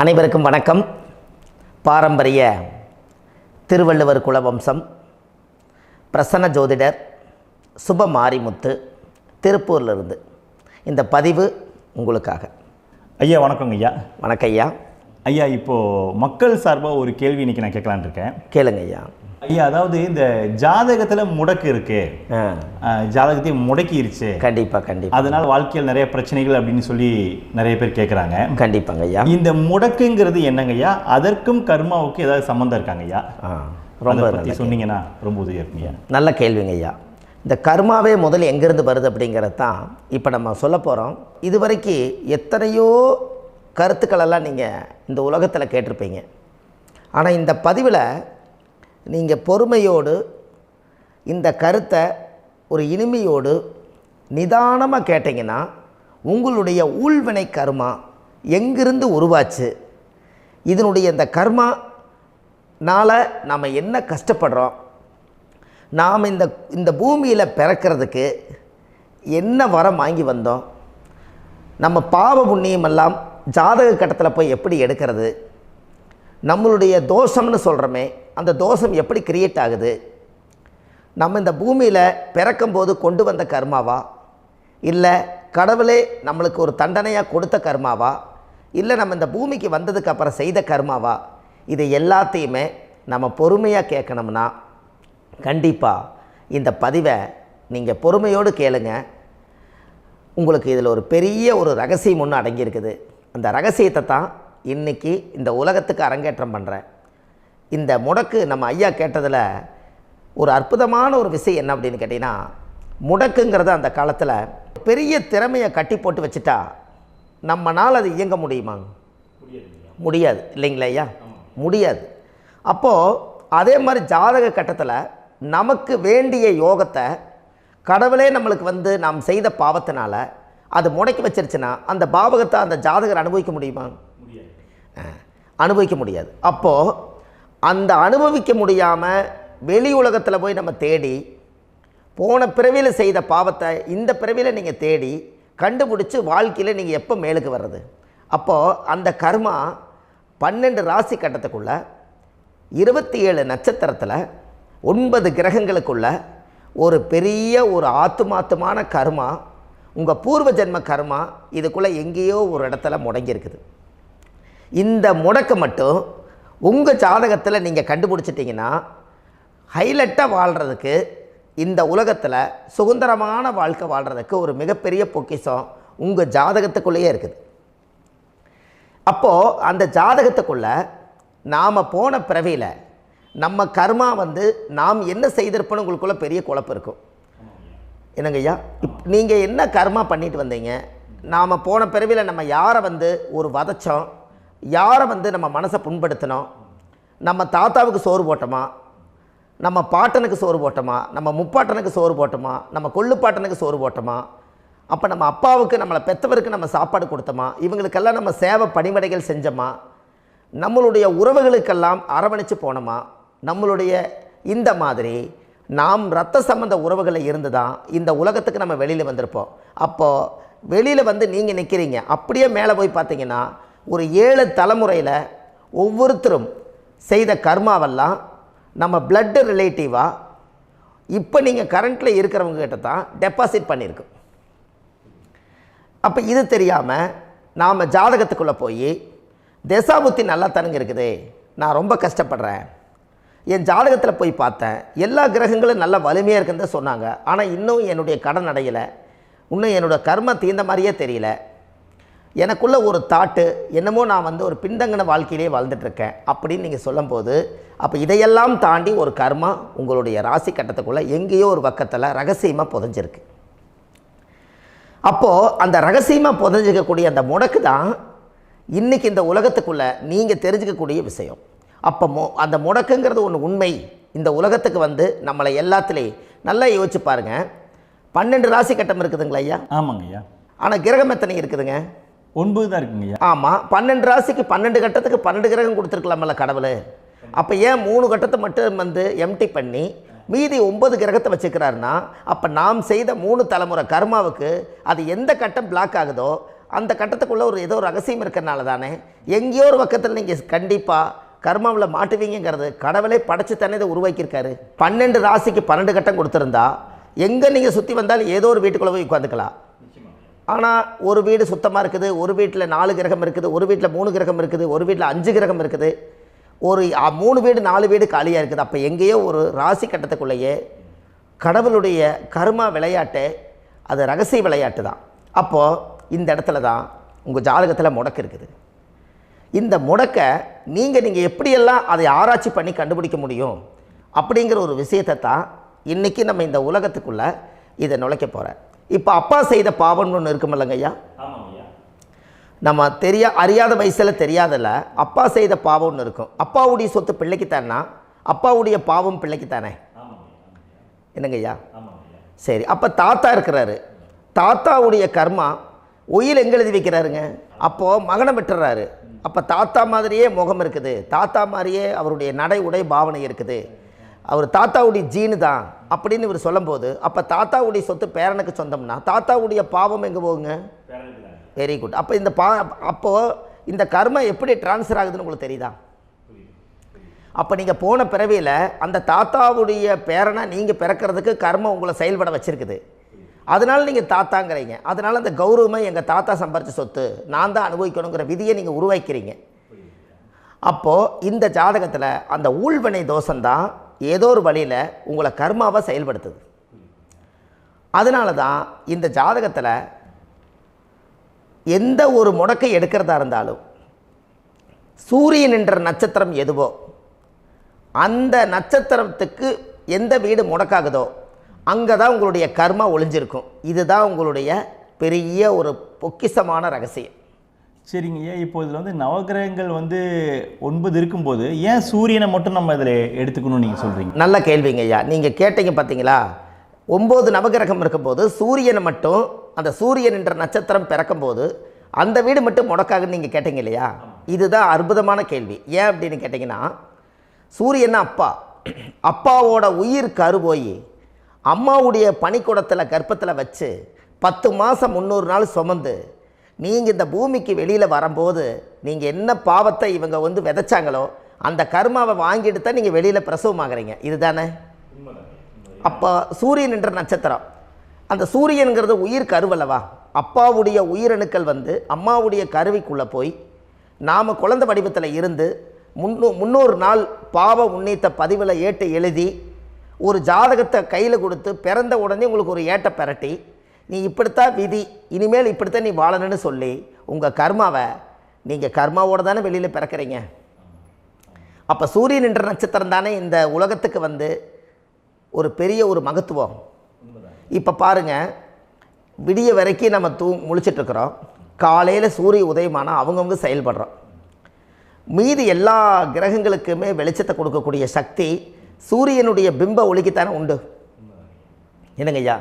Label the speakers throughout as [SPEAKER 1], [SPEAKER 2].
[SPEAKER 1] அனைவருக்கும் வணக்கம். பாரம்பரிய திருவள்ளுவர் குலவம்சம் பிரசன்ன ஜோதிடர் சுப மாரிமுத்து திருப்பூரிலிருந்து இந்த பதிவு உங்களுக்காக.
[SPEAKER 2] ஐயா வணக்கங்க ஐயா.
[SPEAKER 1] வணக்கம் ஐயா.
[SPEAKER 2] ஐயா இப்போது மக்கள் சார்பாக ஒரு கேள்வி இன்றைக்கி நான் கேட்கலான் இருக்கேன்.
[SPEAKER 1] கேளுங்க ஐயா.
[SPEAKER 2] ஐயா, அதாவது இந்த ஜாதகத்தில் முடக்கு இருக்கு, ஜாதகத்தையும் முடக்கிருச்சு,
[SPEAKER 1] கண்டிப்பாக
[SPEAKER 2] அதனால் வாழ்க்கையில் நிறைய பிரச்சனைகள் அப்படின்னு சொல்லி நிறைய பேர் கேட்குறாங்க.
[SPEAKER 1] கண்டிப்பாங்க ஐயா.
[SPEAKER 2] இந்த முடக்குங்கிறது என்னங்க ஐயா? அதற்கும் கர்மாவுக்கு ஏதாவது சம்மந்தம் இருக்காங்க ஐயா? ரொம்ப பற்றி சொன்னீங்கன்னா ரொம்ப உதவியாக இருக்குங்க.
[SPEAKER 1] நல்ல கேள்விங்க ஐயா. இந்த கர்மாவே முதல்ல எங்கேருந்து வருது அப்படிங்கிறது தான் இப்போ நம்ம சொல்ல போகிறோம். இதுவரைக்கும் எத்தனையோ கருத்துக்களெல்லாம் நீங்கள் இந்த உலகத்தில் கேட்டிருப்பீங்க. ஆனால் இந்த பதிவில் நீங்கள் பொறுமையோடு இந்த கருத்தை ஒரு இனிமையோடு நிதானமாக கேட்டிங்கன்னா உங்களுடைய ஊழ்வினை கர்மா எங்கிருந்து உருவாச்சு, இதனுடைய இந்த கர்மானால் நாம் என்ன கஷ்டப்படுறோம், நாம் இந்த பூமியில் பிறக்கிறதுக்கு என்ன வரம் வாங்கி வந்தோம், நம்ம பாவ புண்ணியமெல்லாம் ஜாதக கட்டத்தில் போய் எப்படி எடுக்கிறது, நம்மளுடைய தோஷம்னு சொல்கிறோமே அந்த தோஷம் எப்படி கிரியேட் ஆகுது, நம்ம இந்த பூமியில் பிறக்கும்போது கொண்டு வந்த கர்மாவா, இல்லை கடவுளே நம்மளுக்கு ஒரு தண்டனையாக கொடுத்த கர்மாவா, இல்லை நம்ம இந்த பூமிக்கு வந்ததுக்கு அப்புறம் செய்த கர்மாவா, இது எல்லாத்தையுமே நம்ம பொறுமையாக கேட்கணும்னா கண்டிப்பாக இந்த பதிவை நீங்கள் பொறுமையோடு கேளுங்க. உங்களுக்கு இதில் ஒரு பெரிய ஒரு ரகசியம் ஒன்று அடங்கியிருக்குது. அந்த ரகசியத்தை தான் இன்றைக்கி இந்த உலகத்துக்கு அரங்கேற்றம் பண்ணுறேன். இந்த முடக்கு நம்ம ஐயா கேட்டதில் ஒரு அற்புதமான ஒரு விஷயம் என்ன அப்படின்னு கேட்டிங்கன்னா, முடக்குங்கிறது அந்த காலத்தில் பெரிய திறமையை கட்டி போட்டு வச்சுட்டா நம்மனால் அது இயங்க முடியுமா? முடியாது இல்லைங்களா ஐயா? முடியாது. அப்போது அதே மாதிரி ஜாதக கட்டத்தில் நமக்கு வேண்டிய யோகத்தை கடவுளே நம்மளுக்கு நாம் செய்த பாவத்தினால அது முடக்கி வச்சிருச்சுன்னா அந்த பாவகத்தை அந்த ஜாதகர் அனுபவிக்க முடியுமா? அனுபவிக்க முடியாது. அப்போது அந்த அனுபவிக்க முடியாமல் வெளி உலகத்தில் போய் நம்ம தேடி போன பிறவியில் செய்த பாவத்தை இந்த பிறவியில் நீங்கள் தேடி கண்டுபிடிச்சி வாழ்க்கையில் நீங்கள் எப்போ மேலுக்கு வர்றது? அப்போது அந்த கர்மா 12 ராசி கட்டத்துக்குள்ள 27 நட்சத்திரத்தில் 9 கிரகங்களுக்குள்ள ஒரு பெரிய ஒரு ஆத்துமாத்துமான கர்மா, உங்கள் பூர்வ ஜென்ம கர்மா இதுக்குள்ளே எங்கேயோ ஒரு இடத்துல முடங்கியிருக்குது. இந்த முடக்க மட்டும் உங்கள் ஜாதகத்தில் நீங்கள் கண்டுபிடிச்சிட்டிங்கன்னா ஹைலைட்டாக வாழ்கிறதுக்கு, இந்த உலகத்தில் சுதந்திரமான வாழ்க்கை வாழ்கிறதுக்கு ஒரு மிகப்பெரிய பொக்கிஷம் உங்கள் ஜாதகத்துக்குள்ளேயே இருக்குது. அப்போது அந்த ஜாதகத்துக்குள்ளே நாம் போன பிறவியில் நம்ம கர்மா நாம் என்ன செய்திருப்போன்னு உங்களுக்குள்ளே பெரிய குழப்பம் இருக்கும். என்னங்க ஐயா, நீங்கள் என்ன கர்மா பண்ணிட்டு வந்தீங்க, நாம் போன பிறவியில் நம்ம யாரை ஒரு வதச்சோம், யாரை நம்ம மனசை புண்படுத்தினோம், நம்ம தாத்தாவுக்கு சோறு போட்டோமா, நம்ம பாட்டனுக்கு சோறு போட்டோமா, நம்ம முப்பாட்டனுக்கு சோறு போட்டோமா, நம்ம கொள்ளுப்பாட்டனுக்கு சோறு போட்டோமா, அப்போ நம்ம அப்பாவுக்கு நம்மளை பெற்றவருக்கு நம்ம சாப்பாடு கொடுத்தோமா, இவங்களுக்கெல்லாம் நம்ம சேவை பணிமடைகள் செஞ்சோமா, நம்மளுடைய உறவுகளுக்கெல்லாம் அரவணைச்சு போனோமா, நம்மளுடைய இந்த மாதிரி நாம் இரத்த சம்பந்த உறவுகளை இருந்து தான் இந்த உலகத்துக்கு நம்ம வெளியில் வந்திருப்போம். அப்போது வெளியில் நீங்கள் நிற்கிறீங்க, அப்படியே மேலே போய் பார்த்தீங்கன்னா ஒரு 7 தலைமுறையில் ஒவ்வொருத்தரும் செய்த கர்மாவெல்லாம் நம்ம பிளட்டு ரிலேட்டிவாக இப்போ நீங்கள் கரண்ட்டில் இருக்கிறவங்க கிட்ட தான் டெபாசிட் பண்ணியிருக்கோம். அப்போ இது தெரியாமல் நாம் ஜாதகத்துக்குள்ளே போய் தசாபுத்தி நல்லா தனுங்க இருக்குது, நான் ரொம்ப கஷ்டப்படுறேன், என் ஜாதகத்தில் போய் பார்த்தேன் எல்லா கிரகங்களும் நல்ல வலிமையாக இருக்குன்னு தான் சொன்னாங்க, ஆனால் இன்னும் என்னுடைய கடன் அடையலை, இன்னும் என்னோடய கர்ம தீர்ந்த மாதிரியே தெரியல, எனக்குள்ளே ஒரு தாட்டு என்னமோ நான் ஒரு பின்தங்கின வாழ்க்கையிலே வாழ்ந்துட்டுருக்கேன் அப்படின்னு நீங்கள் சொல்லும்போது, அப்போ இதையெல்லாம் தாண்டி ஒரு கர்மா உங்களுடைய ராசி கட்டத்துக்குள்ளே எங்கேயோ ஒரு பக்கத்தில் ரகசியமாக புதைஞ்சிருக்கு. அப்போது அந்த ரகசியமாக புதைஞ்சிக்கக்கூடிய அந்த முடக்கு தான் இன்றைக்கி இந்த உலகத்துக்குள்ளே நீங்கள் தெரிஞ்சுக்கக்கூடிய விஷயம். அப்போ அந்த முடக்குங்கிறது ஒன்று உண்மை. இந்த உலகத்துக்கு நம்மளை எல்லாத்துலேயும் நல்லா யோசிச்சு பாருங்கள். 12 ராசி கட்டம் இருக்குதுங்களா ஐயா?
[SPEAKER 2] ஆமாங்க ஐயா. ஆனால்
[SPEAKER 1] கிரகம் எத்தனை இருக்குதுங்க?
[SPEAKER 2] 9 தான் இருக்குங்க ஐயா.
[SPEAKER 1] ஆமாம், 12 ராசிக்கு 12 கட்டத்துக்கு 12 கிரகம் கொடுத்துருக்கலாமல்ல கடவுள். அப்போ ஏன் 3 கட்டத்தை மட்டும் எம்டி பண்ணி மீதி 9 கிரகத்தை வச்சுக்கிறாருன்னா, அப்போ நாம் செய்த 3 தலைமுறை கர்மாவுக்கு அது எந்த கட்டம் பிளாக் ஆகுதோ அந்த கட்டத்துக்குள்ளே ஏதோ ஒரு ரகசியம் இருக்கிறனால தானே எங்கேயோ ஒரு பக்கத்தில் நீங்கள் கண்டிப்பாக கர்மாவில் மாட்டுவீங்கிறது கடவுளே படைச்சு தானே இதை உருவாக்கியிருக்காரு. 12 ராசிக்கு 12 கட்டம் கொடுத்துருந்தா எங்கே நீங்கள் சுற்றி வந்தாலும் ஏதோ ஒரு வீட்டுக்குள்ளே போய் உட்காந்துக்கலாம். ஆனால் ஒரு வீடு சுத்தமாக இருக்குது, ஒரு வீட்டில் 4 கிரகம் இருக்குது, ஒரு வீட்டில் 3 கிரகம் இருக்குது, ஒரு வீட்டில் 5 கிரகம் இருக்குது, ஒரு 3 வீடு 4 வீடு காலியாக இருக்குது. அப்போ எங்கேயோ ஒரு ராசி கட்டத்துக்குள்ளேயே கடவுளுடைய கர்மா விளையாட்டு, அது ரகசிய விளையாட்டு தான். அப்போது இந்த இடத்துல தான் உங்கள் ஜாதகத்தில் முடக்கு இருக்குது. இந்த முடக்கை நீங்கள் எப்படியெல்லாம் அதை ஆராய்ச்சி பண்ணி கண்டுபிடிக்க முடியும் அப்படிங்கிற ஒரு விஷயத்தை தான் இன்றைக்கி நம்ம இந்த உலகத்துக்குள்ளே இதை நுழைக்க போகிறேன். இப்போ அப்பா செய்த பாவம்னு ஒன்று இருக்குமில்லங்க ஐயா, நம்ம அறியாத வயசில் தெரியாதில்ல, அப்பா செய்த பாவம்னு இருக்கும். அப்பாவுடைய சொத்து பிள்ளைக்குத்தானா, அப்பாவுடைய பாவம் பிள்ளைக்குத்தானே, என்னங்க ஐயா? சரி, அப்போ தாத்தா இருக்கிறாரு, தாத்தாவுடைய கர்மா உயிர் எங்கே எழுதி வைக்கிறாருங்க? அப்போது மகனை விட்டுறாரு. அப்போ தாத்தா மாதிரியே முகம் இருக்குது, தாத்தா மாதிரியே அவருடைய நடை உடை பாவனை இருக்குது, அவர் தாத்தாவுடைய ஜீனு தான் அப்படின்னு இவர் சொல்லும்போது, அப்போ தாத்தாவுடைய சொத்து பேரனுக்கு சொந்தம்னா தாத்தாவுடைய பாவம் எங்கே போகுங்க? Very good. அப்போ அப்போது இந்த கர்மா எப்படி டிரான்ஸ்ஃபர் ஆகுதுன்னு உங்களுக்கு தெரியுதா? அப்போ நீங்கள் போன பிறவியில் அந்த தாத்தாவுடைய பேரனை நீங்கள் பிறக்கிறதுக்கு கர்மம் உங்களை செயல்பட வச்சுருக்குது. அதனால் நீங்கள் தாத்தாங்கிறீங்க. அதனால் அந்த கௌரவமாக எங்கள் தாத்தா சம்பாரித்த சொத்து நான் தான் அனுபவிக்கணுங்கிற விதியை நீங்கள் உருவாக்கிறீங்க. அப்போது இந்த ஜாதகத்தில் அந்த ஊழ்வினை தோஷந்தான் ஏதோ ஒரு வழியில் உங்களை கர்மாவை செயல்படுத்துது. அதனால தான் இந்த ஜாதகத்தில் எந்த ஒரு முடக்கை எடுக்கிறதா இருந்தாலும் சூரியன் என்ற நட்சத்திரம் எதுவோ அந்த நட்சத்திரத்துக்கு எந்த வீடு முடக்காகுதோ அங்கே தான் உங்களுடைய கர்மா ஒளிஞ்சிருக்கும். இதுதான் உங்களுடைய பெரிய ஒரு பொக்கிஷமான ரகசியம்.
[SPEAKER 2] சரிங்க ஐயா, இப்போ இதில் நவகிரகங்கள் 9 இருக்கும்போது ஏன் சூரியனை மட்டும் நம்ம இதில் எடுத்துக்கணும்னு நீங்கள் சொல்கிறீங்க?
[SPEAKER 1] நல்ல கேள்விங்க ஐயா. நீங்கள் கேட்டீங்க பார்த்தீங்களா, 9 நவகிரகம் இருக்கும்போது சூரியனை மட்டும், அந்த சூரியன் என்ற நட்சத்திரம் பிறக்கும்போது அந்த வீடு மட்டும் முடக்காகுன்னு நீங்கள் கேட்டீங்க இல்லையா? இதுதான் அற்புதமான கேள்வி. ஏன் அப்படின்னு கேட்டிங்கன்னா, சூரியன் அப்பாவோட உயிர் கரு போய் அம்மாவுடைய பனிக்கூடத்தில் கர்ப்பத்தில் வச்சு 10 மாதம் 300 நாள் சுமந்து நீங்கள் இந்த பூமிக்கு வெளியில் வரும்போது நீங்கள் என்ன பாவத்தை இவங்க விதைச்சாங்களோ அந்த கர்மாவை வாங்கிட்டு தான் நீங்கள் வெளியில் பிரசவமாகறீங்க. இதுதானே? அப்போ சூரியன் என்ற நட்சத்திரம், அந்த சூரியனுங்கிறது உயிர் கருவல்லவா, அப்பாவுடைய உயிரணுக்கள் அம்மாவுடைய கருவிக்குள்ளே போய் நாம் குழந்தை வடிவத்தில் இருந்து 300 நாள் பாவ உன்னித்த பதிவில் ஏட்டு எழுதி ஒரு ஜாதகத்தை கையில் கொடுத்து பிறந்த உடனே உங்களுக்கு ஒரு ஏட்டை பெரட்டி நீ இப்படித்தான் விதி, இனிமேல் இப்படித்தான் நீ வாழணும்னு சொல்லி உங்கள் கர்மாவை நீங்கள் கர்மாவோடு தானே வெளியில் பிறக்கிறீங்க. அப்போ சூரியன் என்ற நட்சத்திரம் தானே இந்த உலகத்துக்கு ஒரு பெரிய ஒரு மகத்துவம். இப்போ பாருங்கள், விடிய வரைக்கும் நம்ம முழிச்சிட்ருக்குறோம், காலையில் சூரிய உதயமானால் அவங்கவுங்க செயல்படுறோம். மீதி எல்லா கிரகங்களுக்குமே வெளிச்சத்தை கொடுக்கக்கூடிய சக்தி சூரியனுடைய பிம்ப ஒளிக்குத்தானே உண்டு, என்னங்க ஐயா?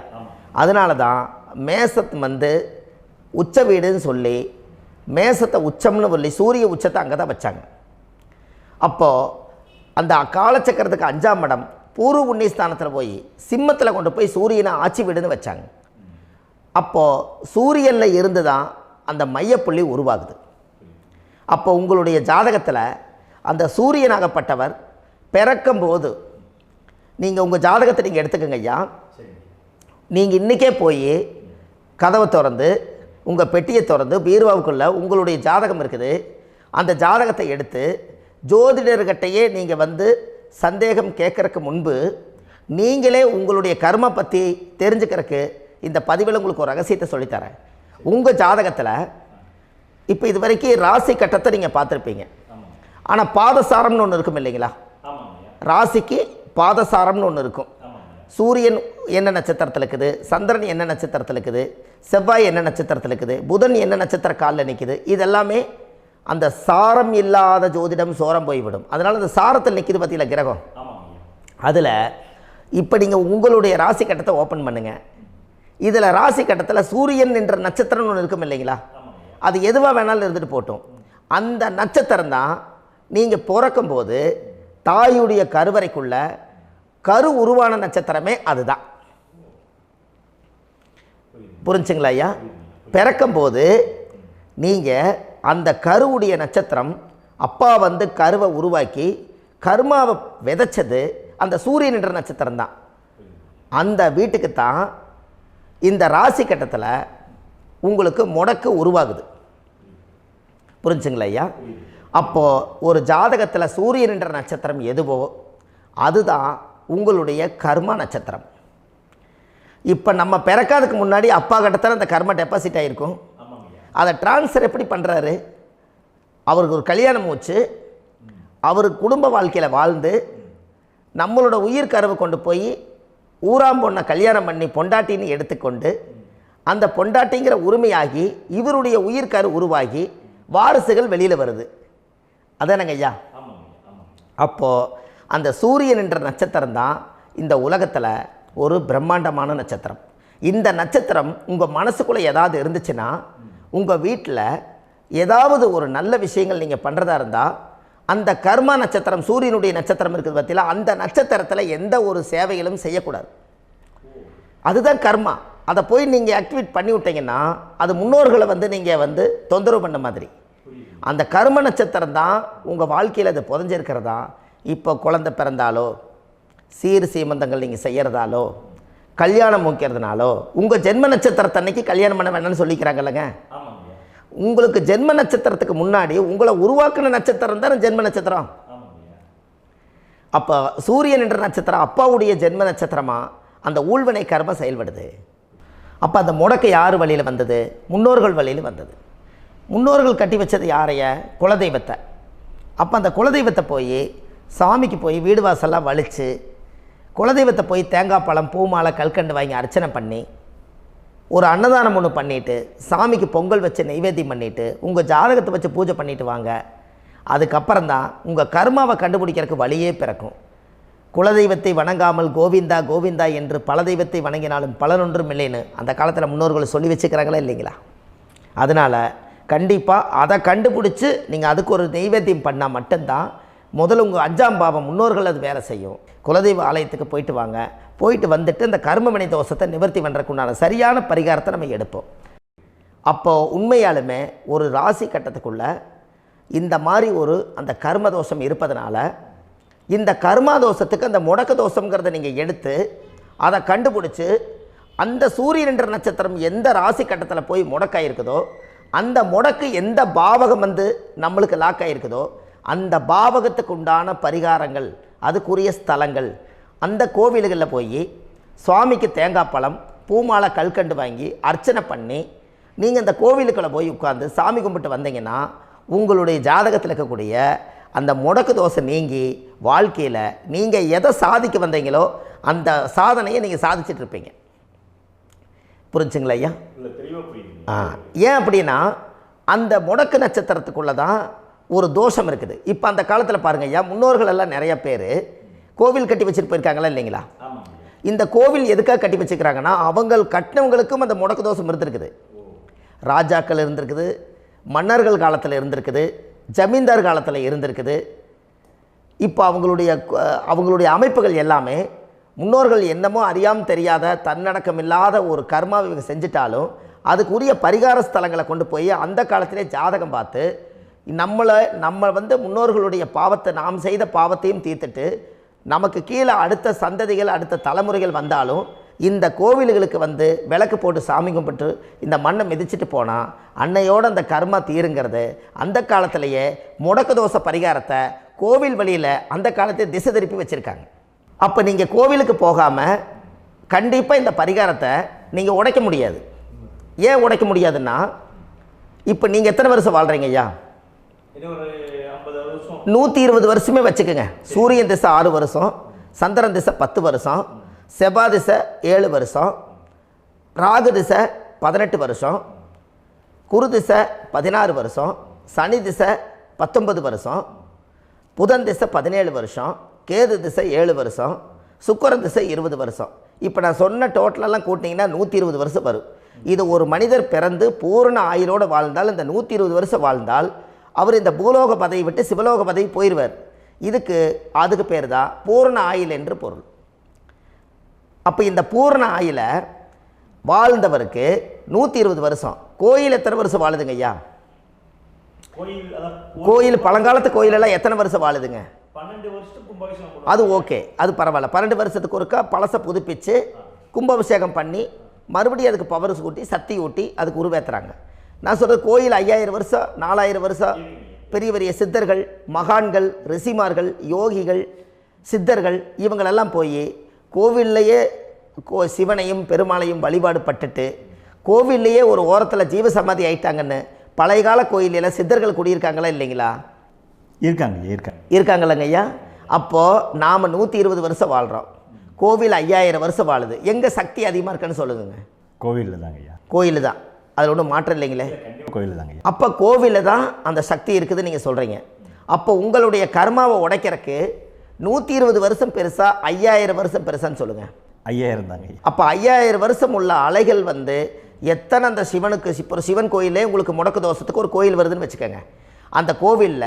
[SPEAKER 1] அதனால தான் மேசத்து உச்ச வீடுன்னு சொல்லி மேசத்தை உச்சம்னு சொல்லி சூரிய உச்சத்தை அங்கே தான் வச்சாங்க. அப்போது அந்த காலச்சக்கரத்துக்கு 5ஆம் இடம் பூர்வ புண்ணியஸ்தானத்தில் போய் சிம்மத்தில் கொண்டு போய் சூரியனை ஆட்சி வீடுன்னு வச்சாங்க. அப்போது சூரியனில் இருந்து தான் அந்த மையப்புள்ளி உருவாகுது. அப்போ உங்களுடைய ஜாதகத்தில் அந்த சூரியனாகப்பட்டவர் பிறக்கும்போது நீங்கள் உங்கள் ஜாதகத்தை நீங்கள் எடுத்துக்கங்க ஐயா. நீங்கள் இன்றைக்கே போய் கதவை திறந்து உங்கள் பெட்டியை திறந்து பீர்வாவுக்குள்ளே உங்களுடைய ஜாதகம் இருக்குது, அந்த ஜாதகத்தை எடுத்து ஜோதிடர்கிட்டையே நீங்கள் சந்தேகம் கேட்குறக்கு முன்பு நீங்களே உங்களுடைய கர்ம பற்றி தெரிஞ்சுக்கிறதுக்கு இந்த பதிவில் உங்களுக்கு ஒரு ரகசியத்தை சொல்லித்தரேன். உங்கள் ஜாதகத்தில் இப்போ இது வரைக்கும் ராசி கட்டத்தை நீங்கள் பார்த்துருப்பீங்க, ஆனால் பாதசாரம்னு ஒன்று இருக்கும் இல்லைங்களா? ராசிக்கு பாதசாரம்னு ஒன்று இருக்கும். சூரியன் என்ன நட்சத்திரத்தில் இருக்குது, சந்திரன் என்ன நட்சத்திரத்தில் இருக்குது, செவ்வாய் என்ன நட்சத்திரத்தில் இருக்குது, புதன் என்ன நட்சத்திர காலில் நிற்குது, இதெல்லாமே அந்த சாரம் இல்லாத ஜோதிடம் சோரம் போய்விடும். அதனால் அந்த சாரத்தில் நிற்கிது பார்த்தீங்களா கிரகம், அதில் இப்போ நீங்கள் உங்களுடைய ராசி கட்டத்தை ஓப்பன் பண்ணுங்கள். இதில் ராசி கட்டத்தில் சூரியன் என்ற நட்சத்திரம்னு ஒன்று இருக்கும் இல்லைங்களா? அது எதுவாக வேணாலும் இருந்துட்டு போட்டோம். அந்த நட்சத்திரம் தான் நீங்கள் பிறக்கும்போது தாயுடைய கருவறைக்குள்ள கரு உருவான நட்சத்திரமே அதுதான். புரிஞ்சுங்களா ஐயா? பிறக்கும்போது நீங்கள் அந்த கருவுடைய நட்சத்திரம் அப்பா வந்து கருவை உருவாக்கி கர்மாவை விதைச்சது அந்த சூரியன் என்ற நட்சத்திரம் தான். அந்த வீட்டுக்கு தான் இந்த ராசி கட்டத்தில் உங்களுக்கு முடக்கு உருவாகுது. புரிஞ்சுங்களா ஐயா? அப்போது ஒரு ஜாதகத்தில் சூரியன் என்ற நட்சத்திரம் எதுவோ அதுதான் உங்களுடைய கர்மா நட்சத்திரம். இப்போ நம்ம பிறக்காதுக்கு முன்னாடி அப்பா கட்டத்தில் அந்த கர்மா டெபாசிட் ஆகிருக்கும். அதை ட்ரான்ஸ்ஃபர் எப்படி பண்ணுறாரு? அவருக்கு ஒரு கல்யாணம் வச்சு அவர் குடும்ப வாழ்க்கையில் வாழ்ந்து நம்மளோட உயிர் கருவை கொண்டு போய் ஊராம் பொண்ணை கல்யாணம் பண்ணி பொண்டாட்டின்னு எடுத்துக்கொண்டு அந்த பொண்டாட்டிங்கிற உரிமையாகி இவருடைய உயிர் கரு உருவாகி வாரிசுகள் வெளியில் வருது. அதானங்க ஐயா? அப்போது அந்த சூரியன் என்ற நட்சத்திரம் தான் இந்த உலகத்தில் ஒரு பிரம்மாண்டமான நட்சத்திரம். இந்த நட்சத்திரம் உங்கள் மனசுக்குள்ளே ஏதாவது இருந்துச்சுன்னா உங்கள் வீட்டில் ஏதாவது ஒரு நல்ல விஷயங்கள் நீங்கள் பண்ணுறதா இருந்தால் அந்த கர்மா நட்சத்திரம் சூரியனுடைய நட்சத்திரம் இருக்குது பார்த்தீங்களா, அந்த நட்சத்திரத்தில் எந்த ஒரு சேவைகளும் செய்யக்கூடாது. அதுதான் கர்மா. அதை போய் நீங்கள் ஆக்டிவேட் பண்ணி விட்டீங்கன்னா அது முன்னோர்களை வந்து நீங்கள் வந்து தொந்தரவு பண்ண மாதிரி. அந்த கர்ம நட்சத்திரம் தான் உங்கள் வாழ்க்கையில் அது புதஞ்சிருக்கிறதா. இப்போ குழந்தை பிறந்தாலோ சீர் சீமந்தங்கள் நீங்கள் செய்கிறதாலோ கல்யாணம் முக்கிறதுனாலோ உங்கள் ஜென்ம நட்சத்திரத்தன்னைக்கு கல்யாணம் பண்ண வேண்டாம்னு சொல்லிக்கிறாங்கல்லங்க. உங்களுக்கு ஜென்ம நட்சத்திரத்துக்கு முன்னாடி உங்களை உருவாக்குன நட்சத்திரம் தான் ஜென்ம நட்சத்திரம். அப்போ சூரியன் என்ற நட்சத்திரம் அப்பாவுடைய ஜென்ம நட்சத்திரமாக அந்த ஊழ்வினை கர்மம் செயல்படுது. அப்போ அந்த முடக்கு யார் வழியில் வந்தது? முன்னோர்கள் வழியில் வந்தது. முன்னோர்கள் கட்டி வச்சது யாரைய? குலதெய்வத்தை. அப்போ அந்த குலதெய்வத்தை போய் சாமிக்கு போய் வீடு வாசல்லாம் வலித்து குலதெய்வத்தை போய் தேங்காய் பழம் பூ மாலை கல்கண்டு வாங்கி அர்ச்சனை பண்ணி ஒரு அன்னதானம் ஒன்று பண்ணிவிட்டு சாமிக்கு பொங்கல் வச்சு நைவேத்தியம் பண்ணிவிட்டு உங்கள் ஜாதகத்தை வச்சு பூஜை பண்ணிவிட்டு வாங்க. அதுக்கப்புறம் தான் உங்கள் கர்மாவை கண்டுபிடிக்கிறதுக்கு வழியே பிறக்கும். குலதெய்வத்தை வணங்காமல் கோவிந்தா கோவிந்தா என்று பல தெய்வத்தை வணங்கினாலும் பலனொன்றும் இல்லைன்னு அந்த காலத்தில் முன்னோர்கள் சொல்லி வச்சுக்கிறாங்களா இல்லைங்களா? அதனால் கண்டிப்பாக அதை கண்டுபிடிச்சி நீங்கள் அதுக்கு ஒரு நைவேத்தியம் பண்ணால் மட்டும்தான் முதல்ல உங்கள் 5ஆம் பாவம் முன்னோர்கள் அது வேலை செய்யும். குலதெய்வ ஆலயத்துக்கு போயிட்டு வாங்க. போயிட்டு வந்துட்டு இந்த கர்மவினை தோஷத்தை நிவர்த்தி பண்ணுறதுக்குண்டான சரியான பரிகாரத்தை நம்ம எடுப்போம். அப்போது உண்மையாலுமே ஒரு ராசி கட்டத்துக்குள்ளே இந்த மாதிரி ஒரு அந்த கர்ம தோஷம் இருப்பதனால இந்த கர்மா தோஷத்துக்கு அந்த முடக்க தோஷங்கிறத நீங்கள் எடுத்து அதை கண்டுபிடிச்சி அந்த சூரியன் என்ற நட்சத்திரம் எந்த ராசி கட்டத்தில் போய் முடக்காயிருக்குதோ அந்த முடக்கு எந்த பாவகம் வந்து நம்மளுக்கு லாக் ஆகிருக்குதோ அந்த பாவகத்துக்கு உண்டான பரிகாரங்கள் அதுக்குரிய ஸ்தலங்கள் அந்த கோவில்களில் போய் சுவாமிக்கு தேங்காய் பழம் பூமாலை கல்கண்டு வாங்கி அர்ச்சனை பண்ணி நீங்கள் இந்த கோவிலுக்குள்ளே போய் உட்காந்து சாமி கும்பிட்டு வந்தீங்கன்னா உங்களுடைய ஜாதகத்தில் இருக்கக்கூடிய அந்த முடக்கு தோசை நீங்கி வாழ்க்கையில் நீங்கள் எதை சாதிக்க வந்தீங்களோ அந்த சாதனையை நீங்கள் சாதிச்சிட்ருப்பீங்க. புரிஞ்சுங்களா ஐயா? ஏன் அப்படின்னா அந்த முடக்கு நட்சத்திரத்துக்குள்ளே தான் ஒரு தோஷம் இருக்குது. இப்போ அந்த காலத்தில் பாருங்கள் ஐயா, முன்னோர்கள் எல்லாம் நிறைய பேர் கோவில் கட்டி வச்சுட்டு போயிருக்காங்களா இல்லைங்களா? இந்த கோவில் எதுக்காக கட்டி வச்சுக்கிறாங்கன்னா அவங்க கட்டினவங்களுக்கும் அந்த முடக்கு தோஷம் இருந்திருக்குது. ராஜாக்கள் இருந்திருக்குது, மன்னர்கள் காலத்தில் இருந்திருக்குது, ஜமீன்தார் காலத்தில் இருந்திருக்குது. இப்போ அவங்களுடைய அமைப்புகள் எல்லாமே முன்னோர்கள் என்னமோ அறியாமல் தெரியாத தன்னடக்கம் இல்லாத ஒரு கர்மாவை இவங்க செஞ்சிட்டாலும் அதுக்குரிய பரிகார ஸ்தலங்களை கொண்டு போய் அந்த காலத்திலே ஜாதகம் பார்த்து நம்ம வந்து முன்னோர்களுடைய பாவத்தை நாம் செய்த பாவத்தையும் தீர்த்துட்டு நமக்கு கீழே அடுத்த சந்ததிகள் அடுத்த தலைமுறைகள் வந்தாலும் இந்த கோவில்களுக்கு வந்து விளக்கு போட்டு சாமி கும்பிட்டு இந்த மண்ணை மிதிச்சிட்டு போனால் அன்னையோடு அந்த கர்மா தீருங்கிறது அந்த காலத்திலேயே முடக்க தோஷ பரிகாரத்தை கோவில் வழியில் அந்த காலத்தை திசை திருப்பி வச்சுருக்காங்க. அப்போ நீங்கள் கோவிலுக்கு போகாமல் கண்டிப்பாக இந்த பரிகாரத்தை நீங்கள் உடைக்க முடியாது. ஏன் உடைக்க முடியாதுன்னா இப்போ நீங்கள் எத்தனை வருஷம் வாழ்கிறீங்க ஐயா? 120 வருஷமே வச்சுக்கோங்க. சூரியன் திசை 6 வருஷம், சந்திரன் திசை 10 வருஷம், செவ்வாய் திசை 7 வருஷம், ராகு திசை 18 வருஷம், குரு திசை 16 வருஷம், சனி திசை 19 வருஷம், புதன் திசை 17 வருஷம், கேது திசை 7 வருஷம், சுக்கிரன் திசை 20 வருஷம். இப்போ நான் சொன்ன டோட்டலெல்லாம் கூட்டிங்கன்னா 120 வருஷம் வரும். இது ஒரு மனிதர் பிறந்து பூரண ஆயுளோடு வாழ்ந்தால் இந்த 120 வருஷம் வாழ்ந்தால் அவர் இந்த பூலோக பதவி விட்டு சிவலோக பதவி போயிடுவார். அதுக்கு பேர் தான் பூரண ஆயுள் என்று பொருள். அப்போ இந்த பூரண ஆயுளை வாழ்ந்தவருக்கு 120 வருஷம். கோயில் எத்தனை வருஷம் வாழுதுங்க ஐயா? கோயில் பழங்காலத்து கோயிலெல்லாம் எத்தனை வருஷம் வாழுதுங்க?
[SPEAKER 2] 12 வருஷத்துக்கு கும்பாபிஷேகம்.
[SPEAKER 1] அது ஓகே, அது பரவாயில்ல. 12 வருஷத்துக்கு ஒருக்கா பழசை புதுப்பிச்சு கும்பாபிஷேகம் பண்ணி மறுபடியும் அதுக்கு பவர் ஊட்டி சக்தி ஊட்டி அதுக்கு உருவேற்றுறாங்க. நான் சொல்கிறது கோயில் 5000 வருஷம் 4000 வருஷம் பெரிய பெரிய சித்தர்கள், மகான்கள், ரிஷிமார்கள், யோகிகள், சித்தர்கள் இவங்களெல்லாம் போய் கோவில்லையே சிவனையும் பெருமாளையும் வழிபாடு பட்டுட்டு கோவில்லையே ஒரு ஓரத்தில் ஜீவசமாதி ஆயிட்டாங்கன்னு பழைய கால கோயிலில் சித்தர்கள் குடியிருக்காங்களா இல்லைங்களா? இருக்காங்கல்லங்க ஐயா. அப்போது நாம் 120 வருஷம் வாழ்கிறோம், கோவில் 5000 வருஷம் வாழுது. எங்கே சக்தி அதிகமாக இருக்குன்னு சொல்லுங்க?
[SPEAKER 2] கோவிலில் தாங்க ஐயா.
[SPEAKER 1] கோயில் தான், அதில் ஒன்றும் மாற்றம் இல்லைங்களே.
[SPEAKER 2] கோயில் தாங்க.
[SPEAKER 1] அப்போ கோவிலில் தான் அந்த சக்தி இருக்குதுன்னு நீங்கள் சொல்கிறீங்க. அப்போ உங்களுடைய கர்மாவை உடைக்கிறதுக்கு 120 வருஷம் பெருசா 5000 வருஷம் பெருசான்னு சொல்லுங்கள்?
[SPEAKER 2] 5000 தாங்க.
[SPEAKER 1] அப்போ 5000 வருஷம் உள்ள அலைகள் எத்தனை அந்த சிவனுக்கு இப்போ ஒரு சிவன் கோயிலே உங்களுக்கு முடக்கு தோஷத்துக்கு ஒரு கோயில் வருதுன்னு வச்சுக்கோங்க. அந்த கோவிலில்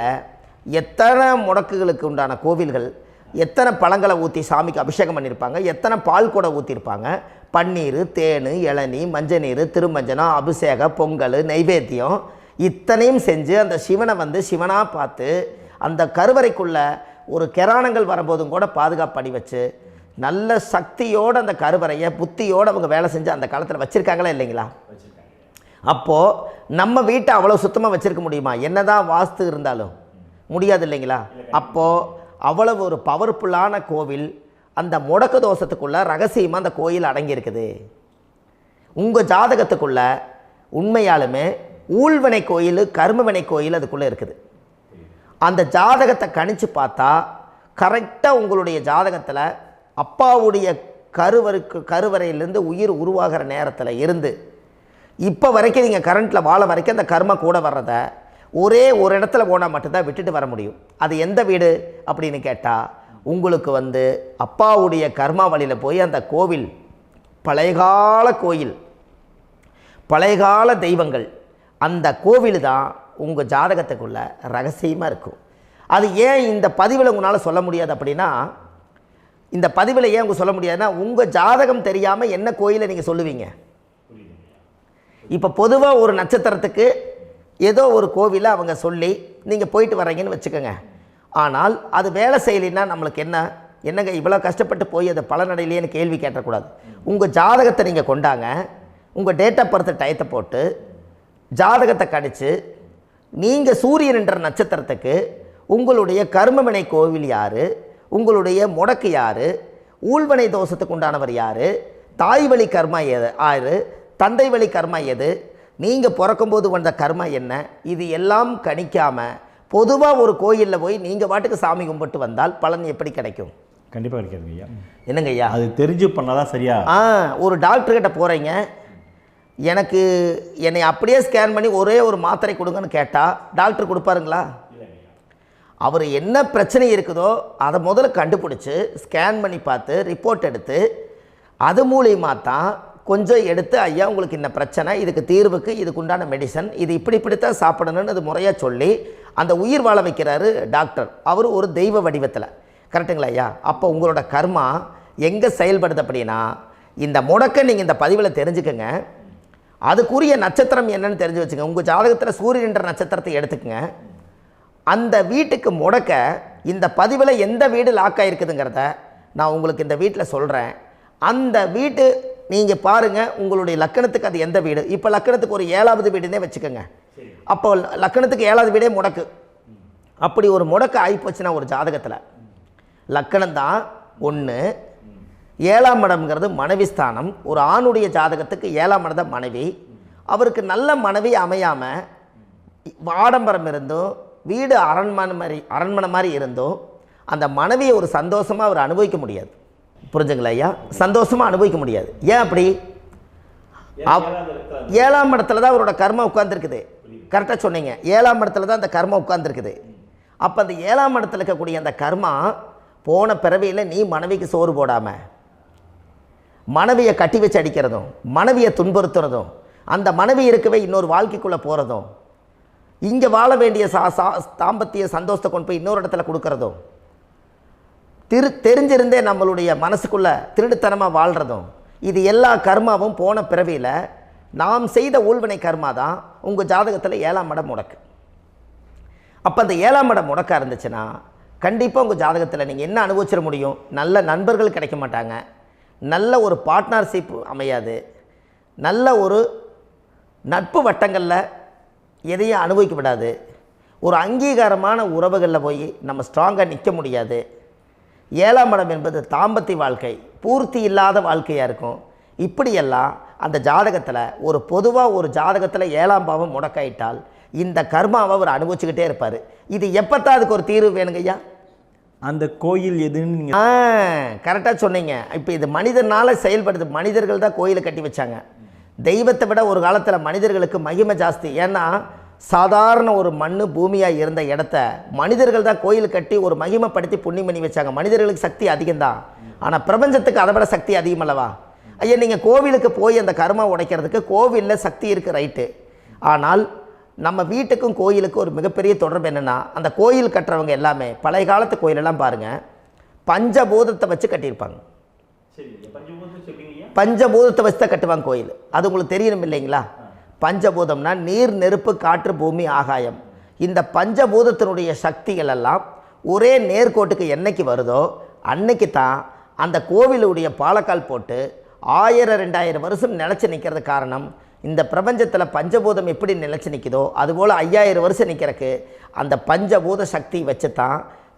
[SPEAKER 1] எத்தனை முடக்குகளுக்கு உண்டான கோவில்கள், எத்தனை பழங்களை ஊற்றி சாமிக்கு அபிஷேகம் பண்ணியிருப்பாங்க, எத்தனை பால் கூட ஊற்றிருப்பாங்க, பன்னீர், தேன், இளநீ, மஞ்சள் நீர், திருமஞ்சனம், அபிஷேகம், பொங்கல், நைவேத்தியம் இத்தனையும் செஞ்சு அந்த சிவனை சிவனாக பார்த்து அந்த கருவறைக்குள்ள ஒரு கிராணங்கள் வரும்போதும் கூட பாதுகாப்பு பண்ணி வச்சு நல்ல சக்தியோடு அந்த கருவறையை புத்தியோடு அவங்க வேலை செஞ்சு அந்த காலத்தில் வச்சுருக்காங்களா இல்லைங்களா? அப்போது நம்ம வீட்டை அவ்வளோ சுத்தமாக வச்சுருக்க முடியுமா? என்னதான் வாஸ்து இருந்தாலும் முடியாது இல்லைங்களா? அப்போது அவ்வளவு ஒரு பவர்ஃபுல்லான கோவில் அந்த முடக்கு தோஷத்துக்குள்ளே ரகசியமாக அந்த கோயில் அடங்கியிருக்குது. உங்கள் ஜாதகத்துக்குள்ளே உண்மையாலுமே ஊழ்வினை கோயில், கர்மவினை கோயில் அதுக்குள்ளே இருக்குது. அந்த ஜாதகத்தை கணிச்சு பார்த்தா கரெக்டாக உங்களுடைய ஜாதகத்தில் அப்பாவுடைய கருவறையிலேருந்து உயிர் உருவாகிற நேரத்தில் இருந்து இப்போ வரைக்கும் நீங்கள் கரண்ட்டில் வாழ வரைக்கும் அந்த கர்ம கூட வர்றதை ஒரே ஒரு இடத்துல போனால் மட்டும்தான் விட்டுட்டு வர முடியும். அது எந்த வீடு அப்படின்னு கேட்டால் உங்களுக்கு அப்பாவுடைய கர்மா வழியில் போய் அந்த கோவில் பழையகால கோயில், பழையகால தெய்வங்கள், அந்த கோவில் தான் உங்கள் ஜாதகத்துக்குள்ள ரகசியமாக இருக்கும். அது ஏன் இந்த பதிவில் உங்களால் சொல்ல முடியாது அப்படின்னா, இந்த பதிவில் ஏன் உங்க சொல்ல முடியாதுன்னா உங்கள் ஜாதகம் தெரியாமல் என்ன கோயிலை நீங்கள் சொல்லுவீங்க? இப்போ பொதுவாக ஒரு நட்சத்திரத்துக்கு ஏதோ ஒரு கோவிலை அவங்க சொல்லி நீங்கள் போயிட்டு வர்றீங்கன்னு வச்சுக்கோங்க. ஆனால் அது வேலை செய்யலைன்னா நம்மளுக்கு என்னங்க இவ்வளோ கஷ்டப்பட்டு போய் அதை பலனடையிலேன்னு கேள்வி கேட்டக்கூடாது. உங்கள் ஜாதகத்தை நீங்கள் கொண்டாங்க, உங்கள் டேட் ஆஃப் பர்த் டயத்தை போட்டு ஜாதகத்தை கணிச்சு நீங்கள் சூரியன் என்ற நட்சத்திரத்துக்கு உங்களுடைய கர்மவினை கோவில் யார், உங்களுடைய முடக்கு யார், ஊழ்வனை தோஷத்துக்கு உண்டானவர் யார், தாய் வழி கர்மா யார், தந்தை வழி கர்மா எது, நீங்கள் பிறக்கும்போது வந்த கர்மா என்ன, இது எல்லாம் கணிக்காமல் பொதுவாக ஒரு கோயிலில் போய் நீங்கள் பாட்டுக்கு சாமி கும்பிட்டு வந்தால் பலன் எப்படி கிடைக்கும்?
[SPEAKER 2] கண்டிப்பாக கிடைக்காதுங்க ஐயா.
[SPEAKER 1] என்னங்க ஐயா?
[SPEAKER 2] அது தெரிஞ்சு பண்ணாதான் சரியா?
[SPEAKER 1] ஒரு டாக்டர்கிட்ட போகிறீங்க, என்னை அப்படியே ஸ்கேன் பண்ணி ஒரே ஒரு மாத்திரை கொடுங்கன்னு கேட்டால் டாக்டர் கொடுப்பாருங்களா? அவர் என்ன பிரச்சனை இருக்குதோ அதை முதல்ல கண்டுபிடிச்சி ஸ்கேன் பண்ணி பார்த்து ரிப்போர்ட் எடுத்து அது மூலியமாக தான் கொஞ்சம் எடுத்து ஐயா உங்களுக்கு இந்த பிரச்சனை, இதுக்கு தீர்வுக்கு இதுக்குண்டான மெடிசன், இது இப்படித்தான் சாப்பிடணும்னு அது முறையாக சொல்லி அந்த உயிர் வாழ வைக்கிறாரு டாக்டர். அவர் ஒரு தெய்வ வடிவத்தில். கரெக்டுங்களா ஐயா? அப்போ உங்களோட கர்மா எங்கே செயல்படுது அப்படின்னா, இந்த முடக்க நீங்கள் இந்த பதிவில் தெரிஞ்சுக்கங்க. அதுக்குரிய நட்சத்திரம் என்னன்னு தெரிஞ்சு வச்சுங்க. உங்கள் ஜாதகத்தில் சூரியன் என்ற நட்சத்திரத்தை எடுத்துக்கங்க. அந்த வீட்டுக்கு முடக்க இந்த பதிவில் எந்த வீடு லாக் ஆகிருக்குதுங்கிறத நான் உங்களுக்கு இந்த வீட்டில் சொல்கிறேன். அந்த வீட்டு நீங்கள் பாருங்கள், உங்களுடைய லக்கணத்துக்கு அது எந்த வீடு. இப்போ லக்கணத்துக்கு ஒரு 7வது வீடுன்னே வச்சுக்கோங்க. அப்போ லக்கணத்துக்கு 7வது வீடே முடக்கு. அப்படி ஒரு முடக்கு ஆகிப்போச்சுன்னா ஒரு ஜாதகத்தில் லக்கணம் தான் 1, 7ஆம் இடம்ங்கிறது மனைவி ஸ்தானம். ஒரு ஆணுடைய ஜாதகத்துக்கு 7ஆம் இடம் தான் மனைவி. அவருக்கு நல்ல மனைவி அமையாமல் ஆடம்பரம் இருந்தும் வீடு அரண்மனை மாதிரி இருந்தும் அந்த மனைவியை ஒரு சந்தோஷமாக அவர் அனுபவிக்க முடியாது. புரிஞ்சுங்களா ஐயா? சந்தோஷமாக அனுபவிக்க முடியாது. ஏன் அப்படி? 7ஆம் இடத்துல தான் அவரோட கர்மா உட்கார்ந்துருக்குது. கரெக்டாக சொன்னீங்க. 7ஆம் இடத்துல தான் அந்த கர்மா உட்கார்ந்துருக்குது. அப்போ அந்த 7ஆம் இடத்துல இருக்கக்கூடிய அந்த கர்மா போன பிறவியில் நீ மனைவிக்கு சோறு போடாமல் மனைவியை கட்டி வச்சு அடிக்கிறதும், மனைவியை துன்புறுத்துறதும், அந்த மனைவி இருக்கவே இன்னொரு வாழ்க்கைக்குள்ளே போகிறதும், இங்கே வாழ வேண்டிய தாம்பத்திய சந்தோஷத்தை கொண்டு போய் இன்னொரு இடத்துல கொடுக்கறதும், தெரிஞ்சிருந்தே நம்மளுடைய மனசுக்குள்ளே திருடுத்தனமாக வாழ்கிறதும், இது எல்லா கர்மாவும் போன பிறவியில் நாம் செய்த ஊழ்வினை கர்மா தான் உங்கள் ஜாதகத்தில் 7ஆம் இடம் முடக்கு. அப்போ அந்த 7ஆம் இடம் முடக்கா இருந்துச்சுன்னா கண்டிப்பாக உங்கள் ஜாதகத்தில் நீங்கள் என்ன அனுபவிச்சிட முடியும்? நல்ல நண்பர்கள் கிடைக்க மாட்டாங்க, நல்ல ஒரு பார்ட்னர்ஷிப் அமையாது, நல்ல ஒரு நட்பு வட்டங்களில் எதையும் அனுபவிக்க விடாது, ஒரு அங்கீகாரமான உறவுகளில் போய் நம்ம ஸ்ட்ராங்காக நிற்க முடியாது. 7ஆம் இடம் என்பது தாம்பத்திய வாழ்க்கை, பூர்த்தி இல்லாத வாழ்க்கையாக இருக்கும். இப்படியெல்லாம் அந்த ஜாதகத்தில் ஒரு பொதுவாக ஒரு ஜாதகத்தில் 7ஆம் பாவம் முடக்காயிட்டால் இந்த கர்மாவை அவர் அனுபவிச்சுக்கிட்டே இருப்பார். இது எப்போத்தான் அதுக்கு ஒரு தீர்வு வேணுங்கய்யா?
[SPEAKER 2] அந்த கோயில் எதுன்னு நீங்கள்
[SPEAKER 1] கரெக்டாக சொன்னீங்க. இப்போ இது மனிதனால் செயல்படுது. மனிதர்கள் தான் கோயிலை கட்டி வச்சாங்க. தெய்வத்தை விட ஒரு காலத்தில் மனிதர்களுக்கு மகிமை ஜாஸ்தி. ஏன்னா சாதாரண ஒரு மண் பூமியாக இருந்த இடத்த மனிதர்கள் தான் கோயில் கட்டி ஒரு மகிமைப்படுத்தி புண்ணியம் பண்ணி வச்சாங்க. மனிதர்களுக்கு சக்தி அதிகம்தான், ஆனால் பிரபஞ்சத்துக்கு அதை விட சக்தி அதிகம் அல்லவா? ஐயா, நீங்கள் கோவிலுக்கு போய் அந்த கர்மா உடைக்கிறதுக்கு கோவிலில் சக்தி இருக்குது, ரைட்டு. ஆனால் நம்ம வீட்டுக்கும் கோயிலுக்கும் ஒரு மிகப்பெரிய தொடர்பு என்னென்னா, அந்த கோயில் கட்டுறவங்க எல்லாமே பழைய காலத்து கோயிலெல்லாம் பாருங்கள், பஞ்சபூதத்தை வச்சு கட்டியிருப்பாங்க. பஞ்சபூதத்தை வச்சு தான் கட்டுவாங்க கோயில். அது உங்களுக்கு தெரியணும் இல்லைங்களா? பஞ்சபூதம்னா நீர், நெருப்பு, காற்று, பூமி, ஆகாயம். இந்த பஞ்சபூதத்தினுடைய சக்திகள் எல்லாம் ஒரே நேர்கோட்டுக்கு என்னைக்கு வருதோ அன்னைக்கு தான் அந்த கோவிலுடைய பாலக்கால் போட்டு 1000-2000 வருஷம் நிலச்சி நிற்கிறது. காரணம், இந்த பிரபஞ்சத்தில் பஞ்சபூதம் எப்படி நிலச்சி நிற்குதோ அதுபோல் 5000 வருஷம் நிற்கிறதுக்கு அந்த பஞ்சபூத சக்தி வச்சு தான்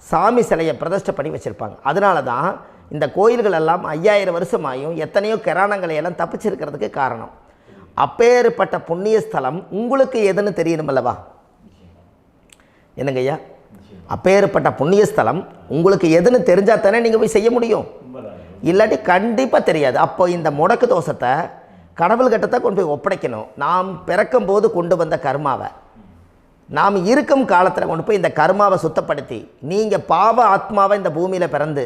[SPEAKER 1] சாமி சிலையை பிரதிஷ்டை பண்ணி வச்சுருப்பாங்க. அதனால தான் இந்த கோயில்கள் எல்லாம் 5000 வருஷமாயும் எத்தனையோ கிராணங்களை எல்லாம் தப்பிச்சிருக்கிறதுக்கு காரணம். அப்பேற்பட்ட புண்ணிய ஸ்தலம் உங்களுக்கு எதுன்னு தெரியணும் அல்லவா? என்னங்க ஐயா? அப்பேற்பட்ட புண்ணிய ஸ்தலம் உங்களுக்கு எதுன்னு தெரிஞ்சால் தானே நீங்கள் போய் செய்ய முடியும், இல்லாட்டி கண்டிப்பாக தெரியாது. அப்போ இந்த முடக்கு தோஷத்தை கடவுள்கிட்ட கொண்டு போய் ஒப்படைக்கணும். நாம் பிறக்கும் போது கொண்டு வந்த கர்மாவை நாம் இருக்கும் காலத்தில் கொண்டு போய் இந்த கர்மாவை சுத்தப்படுத்தி, நீங்கள் பாவ ஆத்மாவை இந்த பூமியில் பிறந்து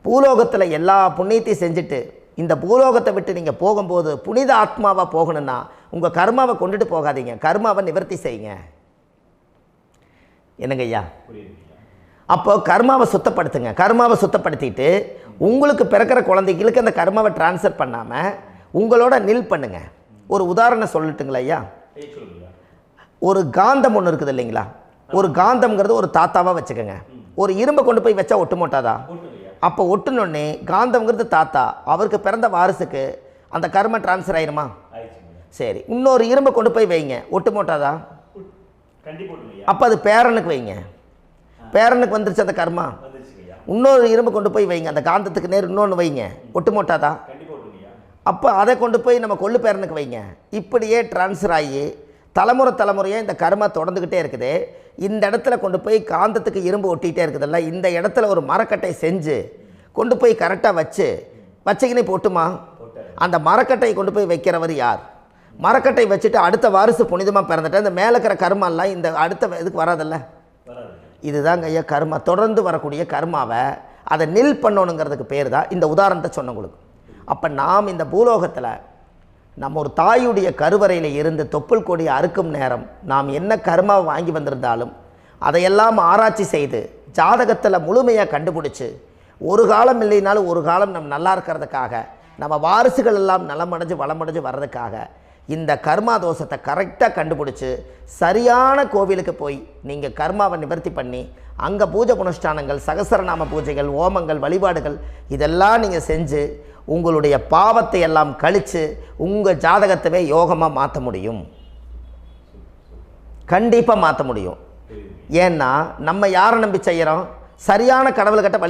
[SPEAKER 1] பூலோகத்தில் எல்லா புண்ணியத்தையும் செஞ்சுட்டு இந்த பூலோகத்தை விட்டு நீங்கள் போகும்போது புனித ஆத்மாவாக போகணுன்னா உங்கள் கர்மாவை கொண்டுட்டு போகாதீங்க, கர்மாவை நிவர்த்தி செய்யுங்க. என்னங்க ஐயா? அப்போ கர்மாவை சுத்தப்படுத்துங்க. கர்மாவை சுத்தப்படுத்திட்டு உங்களுக்கு பிறக்கிற குழந்தைகளுக்கு அந்த கர்மாவை டிரான்ஸ்ஃபர் பண்ணாமல் உங்களோட நில் பண்ணுங்க. ஒரு உதாரணம் சொல்லட்டுங்களா ஐயா? ஒரு காந்தம் ஒன்று இருக்குது இல்லைங்களா? ஒரு காந்தம்ங்கிறது ஒரு தாத்தாவாக வச்சுக்கோங்க. ஒரு இரும்பை கொண்டு போய் வச்சா ஒட்டு மோட்டாதா? அப்போ ஒட்டுனோடனே காந்தம்ங்கிறது தாத்தா, அவருக்கு பிறந்த வாரிசுக்கு அந்த கர்ம டிரான்ஸ்ஃபர் ஆயிருமா? சரி, இன்னொரு இரும்பை கொண்டு போய் வைங்க, ஒட்டு மோட்டாதா? அப்போ அது பேரனுக்கு வைங்க, பேரனுக்கு வந்துருச்சு அந்த கர்மா. இன்னொரு இரும்பை கொண்டு போய் வைங்க, அந்த காந்தத்துக்கு நேர் இன்னொன்று வைங்க, ஒட்டு மோட்டாதா? அப்போ அதை கொண்டு போய் நம்ம கொள்ளு பேரனுக்கு வைங்க. இப்படியே டிரான்ஸ்ஃபர் ஆகி தலைமுறையாக இந்த கர்மா தொடர்ந்துக்கிட்டே இருக்குது. இந்த இடத்துல கொண்டு போய் காந்தத்துக்கு இரும்பு ஒட்டிகிட்டே இருக்குதுல்ல, இந்த இடத்துல ஒரு மரக்கட்டை செஞ்சு கொண்டு போய் கரெக்டாக வச்சுக்கினே போட்டுமா? அந்த மரக்கட்டையை கொண்டு போய் வைக்கிறவர் யார்? மரக்கட்டை வச்சுட்டு அடுத்த வாரிசு புனிதமாக பிறந்துட்டு அந்த மேலே இருக்கிற கர்மாலாம் இந்த அடுத்த இதுக்கு வராதில்ல. இதுதாங்க ஐயா கர்மா. தொடர்ந்து வரக்கூடிய கர்மாவை அதை நில் பண்ணணுங்கிறதுக்கு பேர் தான் இந்த உதாரணத்தை சொன்னவங்களுக்கு. அப்போ நாம் இந்த பூலோகத்தில் நம்ம ஒரு தாயுடைய கருவறையில் இருந்து தொப்புள் கொடி அறுக்கும் நேரம் நாம் என்ன கர்மாவை வாங்கி வந்திருந்தாலும் அதையெல்லாம் ஆராய்ச்சி செய்து ஜாதகத்தில் முழுமையாக கண்டுபிடிச்சி ஒரு காலம் இல்லைனாலும் ஒரு காலம் நம்ம நல்லா இருக்கிறதுக்காக, நம்ம வாரிசுகள் எல்லாம் நலமடைஞ்சு வளமடைஞ்சு வர்றதுக்காக இந்த கர்மா தோஷத்தை கரெக்டாக கண்டுபிடிச்சி சரியான கோவிலுக்கு போய் நீங்கள் கர்மாவை நிவர்த்தி பண்ணி அங்கே பூஜை புனஸ்தானங்கள், சகசரநாம பூஜைகள், ஓமங்கள், வழிபாடுகள் இதெல்லாம் நீங்கள் செஞ்சு உங்களுடைய பாவத்தை எல்லாம் கழித்து உங்கள் ஜாதகத்தவே யோகமாக மாற்ற முடியும். கண்டிப்பாக மாற்ற முடியும். ஏன்னா நம்ம யாரை நம்பி செய்கிறோம்? சரியான கடவுள்கிட்ட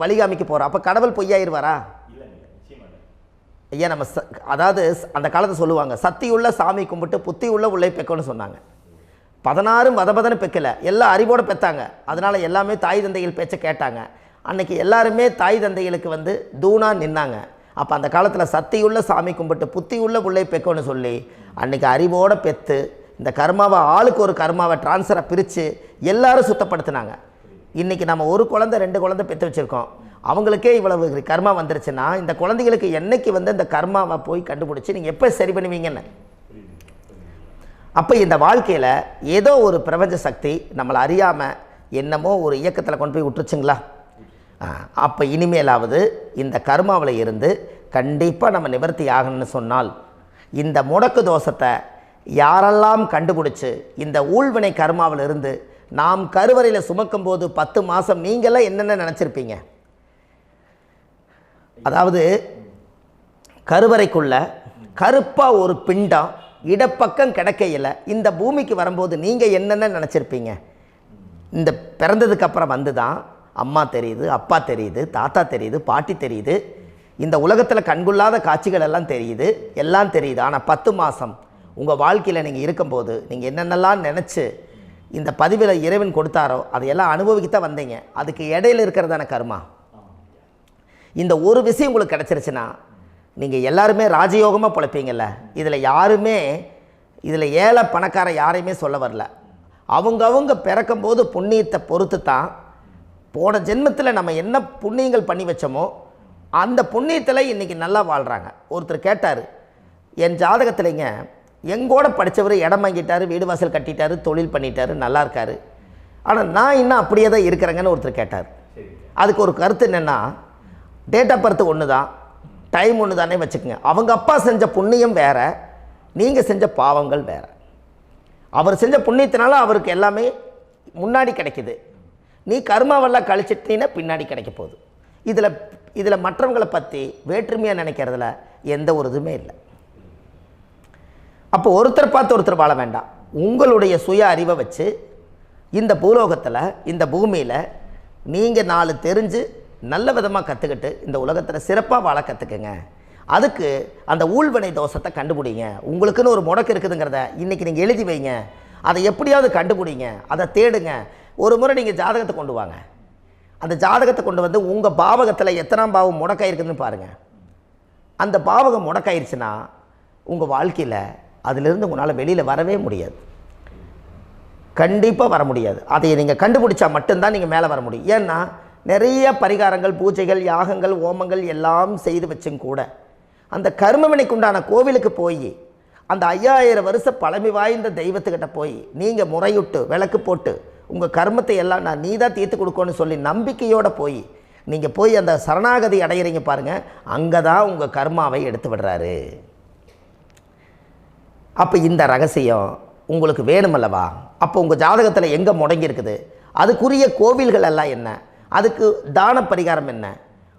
[SPEAKER 1] வழிகாமிக்க போகிறோம். அப்போ கடவுள் பொய்யாயிருவாரா? ஐயா நம்ம அதாவது அந்த காலத்தை சொல்லுவாங்க, சத்தியுள்ள சாமி கும்பிட்டு புத்தி உள்ள உள்ளே பெக்கணும்னு சொன்னாங்க. 16 வதபதன்னு பெக்கலை, எல்லாம் அறிவோடு பெற்றாங்க. அதனால் எல்லாமே தாய் தந்தைகள் பேச்சை கேட்டாங்க. அன்றைக்கி எல்லாருமே தாய் தந்தைகளுக்கு தூணாக நின்னாங்க. அப்போ அந்த காலத்தில் சத்தியுள்ள சாமி கும்பிட்டு புத்தி உள்ள உள்ளே பெக்கணும்னு சொல்லி அன்றைக்கி அறிவோடு பெற்று இந்த கர்மாவை ஆளுக்கு ஒரு கர்மாவை டிரான்ஸ்ஃபரை பிரித்து எல்லாரும் சுத்தப்படுத்தினாங்க. இன்றைக்கி நம்ம ஒரு குழந்தை 2 குழந்தை பெற்று வச்சுருக்கோம். அவங்களுக்கே இவ்வளவு கர்மா வந்துருச்சுன்னா இந்த குழந்தைகளுக்கு என்னைக்கு இந்த கர்மாவை போய் கண்டுபிடிச்சி நீங்கள் எப்போ சரி பண்ணுவீங்கன்னு. அப்போ இந்த வாழ்க்கையில் ஏதோ ஒரு பிரபஞ்ச சக்தி நம்மளை அறியாமல் என்னமோ ஒரு இயக்கத்தில் கொண்டு போய் விட்டுருச்சுங்களா? அப்போ இனிமேலாவது இந்த கர்மாவில் இருந்து கண்டிப்பாக நம்ம நிவர்த்தி ஆகணும்னு சொன்னால் இந்த முடக்கு தோஷத்தை யாரெல்லாம் கண்டுபிடிச்சி இந்த ஊழ்வினை கர்மாவில் இருந்து நாம் கருவறையில் சுமக்கும் போது 10 மாதம் நீங்களாம் என்னென்ன நினச்சிருப்பீங்க? அதாவது கருவறைக்குள்ள கருப்பாக ஒரு பிண்டம் இடப்பக்கம் கிடக்கையில் இந்த பூமிக்கு வரும்போது நீங்கள் என்னென்ன நினச்சிருப்பீங்க? இந்த பிறந்ததுக்கு அப்புறம் வந்து தான் அம்மா தெரியுது, அப்பா தெரியுது, தாத்தா தெரியுது, பாட்டி தெரியுது, இந்த உலகத்தில் கண்கொள்ளாத காட்சிகள் எல்லாம் தெரியுது, எல்லாம் தெரியுது. ஆனால் 10 மாதம் உங்கள் வாழ்க்கையில் நீங்கள் இருக்கும்போது நீங்கள் என்னென்னலாம் நினச்சி இந்த பதிவில் இறைவன் கொடுத்தாரோ அதையெல்லாம் அனுபவிக்கத்தான் வந்தீங்க. அதுக்கு இடையில இருக்கிறதான கர்மா. இந்த ஒரு விஷயம் உங்களுக்கு கிடச்சிருச்சுன்னா நீங்கள் எல்லாருமே ராஜயோகமாக பிழைப்பீங்கள்ல. இதில் ஏழை பணக்கார யாரையுமே சொல்ல வரல. அவங்க பிறக்கும்போது புண்ணியத்தை பொறுத்து தான் போன ஜென்மத்தில் நம்ம என்ன புண்ணியங்கள் பண்ணி வச்சோமோ அந்த புண்ணியத்தில் இன்றைக்கி நல்லா வாழ்கிறாங்க. ஒருத்தர் கேட்டார், என் ஜாதகத்தில்ங்க எங்கூட படித்தவர் இடம் வாங்கிட்டார், வீடு வாசல் கட்டிட்டார், தொழில் பண்ணிட்டார், நல்லா இருக்கார், ஆனால் நான் இன்னும் அப்படியே தான் இருக்கிறேங்கன்னு ஒருத்தர் கேட்டார். அதுக்கு ஒரு கருத்து என்னென்னா, டேட் ஆஃப் பர்த் ஒன்று தான், டைம் ஒன்று தானே வச்சுக்கோங்க. அவங்க அப்பா செஞ்ச புண்ணியம் வேறு, நீங்கள் செஞ்ச பாவங்கள் வேறு. அவர் செஞ்ச புண்ணியத்தினால அவருக்கு எல்லாமே முன்னாடி கிடைக்கிது. நீ கர்மாவெல்லாம் கழிச்சிட்டினா பின்னாடி கிடைக்க போகுது. இதில் மற்றவங்களை பற்றி வேற்றுமையாக நினைக்கிறதுல எந்த ஒரு இதுவுமே இல்லை. அப்போ ஒருத்தர் பார்த்து ஒருத்தர் வாழ வேண்டாம். உங்களுடைய சுய அறிவை வச்சு இந்த பூலோகத்தில் இந்த பூமியில் நீங்கள் 4 தெரிஞ்சு நல்ல விதமாக கற்றுக்கிட்டு இந்த உலகத்தில் சிறப்பாக வாழ கற்றுக்குங்க. அதுக்கு அந்த ஊழ்வினை தோஷத்தை கண்டுபிடிங்க. உங்களுக்குன்னு ஒரு முடக்கு இருக்குதுங்கிறத இன்றைக்கி நீங்கள் எழுதி வைங்க. அதை எப்படியாவது கண்டுபிடிங்க, அதை தேடுங்க. ஒரு முறை நீங்கள் ஜாதகத்தை கொண்டு வாங்க. அந்த ஜாதகத்தை கொண்டு வந்து உங்கள் பாவகத்தில் எத்தனாம் பாவம் முடக்காயிருக்குதுன்னு பாருங்கள். அந்த பாவகம் முடக்காயிருச்சுன்னா உங்கள் வாழ்க்கையில் அதிலிருந்து உங்களால் வெளியில் வரவே முடியாது, கண்டிப்பாக வர முடியாது. அதை நீங்கள் கண்டுபிடிச்சா மட்டும்தான் நீங்கள் மேலே வர முடியும். ஏன்னா நிறைய பரிகாரங்கள், பூஜைகள், யாகங்கள், ஓமங்கள் எல்லாம் செய்து வச்சும் கூட அந்த கர்மவினைக்கு உண்டான கோவிலுக்கு போய் அந்த 5000 வருஷ பழமை வாய்ந்த தெய்வத்துக்கிட்ட போய் நீங்கள் முறையிட்டு விளக்கு போட்டு உங்கள் கர்மத்தை எல்லாம் நான் நீ தான் தீர்த்து கொடுக்கணும்னு சொல்லி நம்பிக்கையோடு நீங்கள் போய் அந்த சரணாகதி அடையிறீங்க பாருங்கள், அங்கே தான் உங்கள் கர்மாவை எடுத்து விடுறாரு. அப்போ இந்த ரகசியம் உங்களுக்கு வேணுமல்லவா? அப்போ உங்கள் ஜாதகத்தில் எங்கே முடங்கி அதுக்குரிய கோவில்கள் எல்லாம் என்ன, அதுக்கு தான பரிகாரம் என்ன,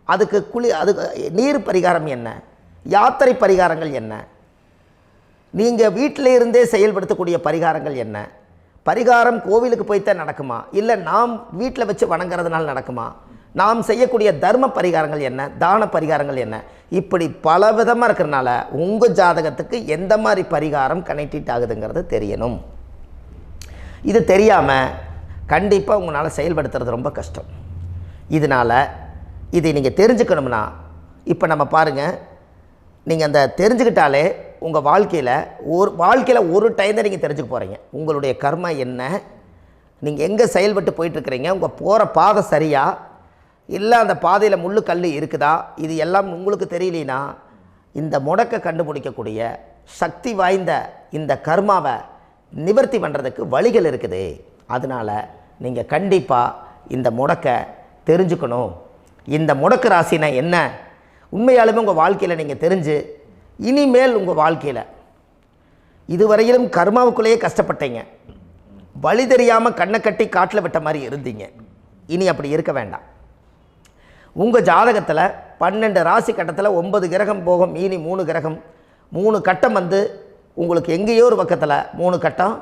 [SPEAKER 1] அதுக்கு நீர் பரிகாரம் என்ன, யாத்திரை பரிகாரங்கள் என்ன, நீங்கள் வீட்டில் இருந்தே செயல்படுத்தக்கூடிய பரிகாரங்கள் என்ன, பரிகாரம் கோவிலுக்கு போய்த்தான் நடக்குமா, இல்லை நாம் வீட்டில் வச்சு வணங்குறதுனால நடக்குமா, நாம் செய்யக்கூடிய தர்ம பரிகாரங்கள் என்ன, தான பரிகாரங்கள் என்ன, இப்படி பல விதமாக இருக்கிறனால உங்கள் ஜாதகத்துக்கு எந்த மாதிரி பரிகாரம் கனெக்ட் ஆகுதுங்கிறது தெரியணும். இது தெரியாமல் கண்டிப்பாக உங்களால் செயல்படுத்துறது ரொம்ப கஷ்டம். இதனால் இதை நீங்கள் தெரிஞ்சுக்கணும்னா இப்போ நம்ம பாருங்கள், நீங்கள் அந்த தெரிஞ்சுக்கிட்டாலே உங்கள் வாழ்க்கையில் ஒரு டைம் தான் நீங்கள் தெரிஞ்சுக்க போகிறீங்க. உங்களுடைய கர்மா என்ன, நீங்கள் எங்கே செயல்பட்டு போயிட்டுருக்கிறீங்க, உங்கள் போகிற பாதை சரியா இல்லை அந்த பாதையில் முள்ளு கல் இருக்குதா, இது எல்லாம் உங்களுக்கு தெரியலனா இந்த முடக்கை கண்டுபிடிக்கக்கூடிய சக்தி வாய்ந்த இந்த கர்மாவை நிவர்த்தி பண்ணுறதுக்கு வழிகள் இருக்குது. அதனால் நீங்கள் கண்டிப்பாக இந்த முடக்கை தெரிஞ்சுக்கணும். இந்த முடக்கு ராசினா என்ன உண்மையாலுமே உங்கள் வாழ்க்கையில் நீங்கள் தெரிஞ்சு இனிமேல் உங்கள் வாழ்க்கையில் இதுவரையிலும் கர்மாவுக்குள்ளேயே கஷ்டப்பட்டீங்க, வழி தெரியாமல் கண்ணை கட்டி காட்டில் விட்ட மாதிரி இருந்தீங்க. இனி அப்படி இருக்க வேண்டாம். உங்கள் ஜாதகத்தில் 12 ராசி கட்டத்தில் 9 கிரகம் போகும், மீனி 3 கிரகம், 3 கட்டம் உங்களுக்கு எங்கேயோ ஒரு பக்கத்தில் 3 கட்டம்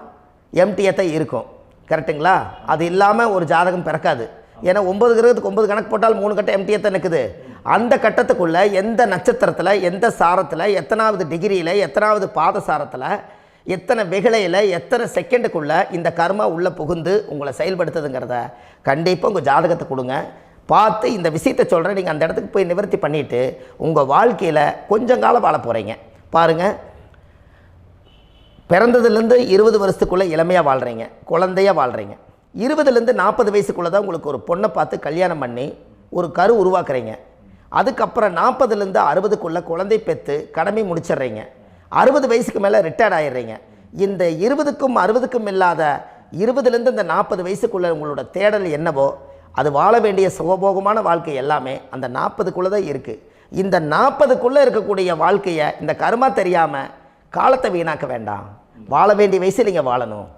[SPEAKER 1] எம்டியாக தான் இருக்கும். கரெக்டுங்களா? அது இல்லாமல் ஒரு ஜாதகம் பிறக்காது. ஏன்னா 9 கிரகத்துக்கு 9 கணக்கு போட்டால் 3 கட்டம் எம்டியாக தான் நிற்குது. அந்த கட்டத்துக்குள்ளே எந்த நட்சத்திரத்தில், எந்த சாரத்தில், எத்தனாவது டிகிரியில், எத்தனாவது பாதசாரத்தில், எத்தனை வெகுளையில், எத்தனை செகண்டுக்குள்ளே இந்த கர்மா உள்ளே புகுந்து உங்களை செயல்படுத்துதுங்கிறத கண்டிப்பாக உங்கள் ஜாதகத்தை கொடுங்க. பார்த்து இந்த விஷயத்தை சொல்கிறேன், நீங்கள் அந்த இடத்துக்கு போய் நிவர்த்தி பண்ணிவிட்டு உங்கள் வாழ்க்கையில் கொஞ்சம் காலம் வாழ போகிறீங்க. பாருங்கள், பிறந்ததுலேருந்து 20 வருஷத்துக்குள்ளே இளமையாக வாழ்கிறீங்க, குழந்தையாக வாழ்கிறீங்க. 20லேருந்து 40 வயசுக்குள்ளே தான் உங்களுக்கு ஒரு பொண்ணை பார்த்து கல்யாணம் பண்ணி ஒரு கரு உருவாக்குறீங்க. அதுக்கப்புறம் 40லேருந்து 60க்குள்ளே குழந்தை பெற்று கடமை முடிச்சிடுறீங்க. 60 வயசுக்கு மேலே ரிட்டையர்ட் ஆகிடுறீங்க. இந்த 20க்கும் 60க்கும் இல்லாத 20லேருந்து இந்த 40 வயசுக்குள்ளே உங்களோட தேடல் என்னவோ அது வாழ வேண்டிய சுகபோகமான வாழ்க்கை எல்லாமே அந்த 40க்குள்ளே தான் இருக்குது. இந்த 40க்குள்ளே இருக்கக்கூடிய வாழ்க்கையை இந்த கர்மா தெரியாமல் காலத்தை வீணாக்க வேண்டாம். வாழ வேண்டிய வயசில் நீங்கள் வாழணும்.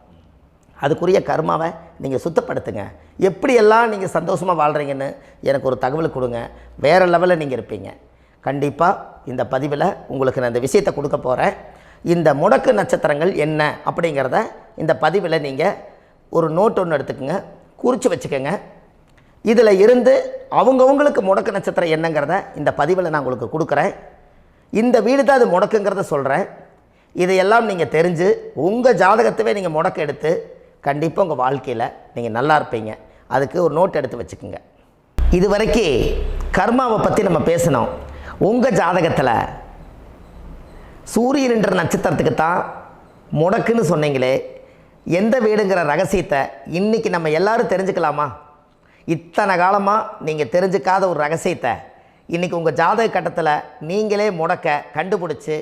[SPEAKER 1] அதுக்குரிய கர்மாவை நீங்கள் சுத்தப்படுத்துங்க. எப்படியெல்லாம் நீங்கள் சந்தோஷமாக வாழ்கிறீங்கன்னு எனக்கு ஒரு தகவல் கொடுங்க. வேறு லெவலில் நீங்கள் இருப்பீங்க. கண்டிப்பாக இந்த பதிவில் உங்களுக்கு நான் இந்த விஷயத்தை கொடுக்க போகிறேன். இந்த முடக்கு நட்சத்திரங்கள் என்ன அப்படிங்கிறத இந்த பதிவில் நீங்கள் ஒரு நோட் ஒன்று எடுத்துக்கோங்க, குறித்து வச்சுக்கோங்க. இதில் இருந்து அவங்கவுங்களுக்கு முடக்கு நட்சத்திரம் என்னங்கிறத இந்த பதிவில் நான் உங்களுக்கு கொடுக்குறேன். இந்த வீடு தான் அது முடக்குங்கிறத சொல்கிறேன். இதையெல்லாம் நீங்கள் தெரிஞ்சு உங்கள் ஜாதகத்தவே நீங்கள் முடக்கு எடுத்து கண்டிப்பாக உங்கள் வாழ்க்கையில் நீங்கள் நல்லா இருப்பீங்க. அதுக்கு ஒரு நோட் எடுத்து வச்சுக்கோங்க. இது வரைக்கும் கர்மாவை பற்றி நம்ம பேசினோம். உங்கள் ஜாதகத்தில் சூரியன் என்ற நட்சத்திரத்துக்கு தான் முடக்குன்னு சொன்னீங்களே, எந்த வீடுங்கிற ரகசியத்தை இன்றைக்கி நம்ம எல்லோரும் தெரிஞ்சுக்கலாமா? இத்தனை காலமாக நீங்கள் தெரிஞ்சுக்காத ஒரு ரகசியத்தை இன்றைக்கி உங்கள் ஜாதக கட்டத்தில் நீங்களே முடக்க கண்டுபிடிச்சி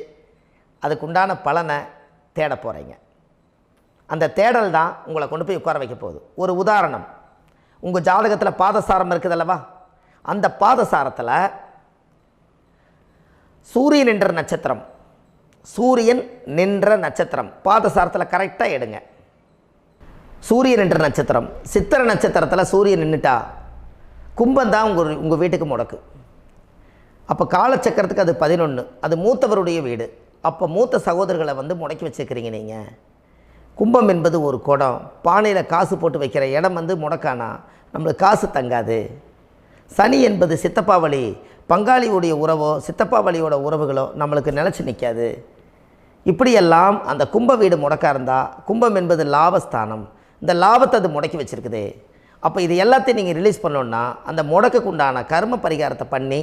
[SPEAKER 1] அதுக்குண்டான பலனை தேட போகிறீங்க. அந்த தேடல் தான் உங்களை கொண்டு போய் உட்கார வைக்க போகுது. ஒரு உதாரணம், உங்கள் ஜாதகத்தில் பாதசாரம் இருக்குது அல்லவா? அந்த பாதசாரத்தில் சூரியன் என்ற நட்சத்திரம், சூரியன் நின்ற நட்சத்திரம் பாதசாரத்தில் கரெக்டாக எடுங்க. சூரியன் என்ற நட்சத்திரம், சித்திரை நட்சத்திரத்தில் சூரியன் நின்றுட்டா கும்பம் தான் உங்கள் வீட்டுக்கு முடக்கு. அப்போ காலச்சக்கரத்துக்கு அது 11, அது மூத்தவருடைய வீடு. அப்போ மூத்த சகோதரர்களை முடக்கி வச்சுக்கிறீங்க நீங்கள். கும்பம் என்பது ஒரு குடம், பானையில் காசு போட்டு வைக்கிற இடம் முடக்கானா நம்மளுக்கு காசு தங்காது. சனி என்பது சித்தப்பாவளி, பங்காளியுடைய உறவோ சித்தப்பாவளியோட உறவுகளோ நம்மளுக்கு நிலச்சி நிற்காது. இப்படியெல்லாம் அந்த கும்ப வீடு முடக்கா இருந்தால், கும்பம் என்பது லாபஸ்தானம், இந்த லாபத்தை அது முடக்கி வச்சுருக்குது. அப்போ இது எல்லாத்தையும் நீங்கள் ரிலீஸ் பண்ணோன்னா அந்த முடக்குக்கு உண்டான கர்ம பரிகாரத்தை பண்ணி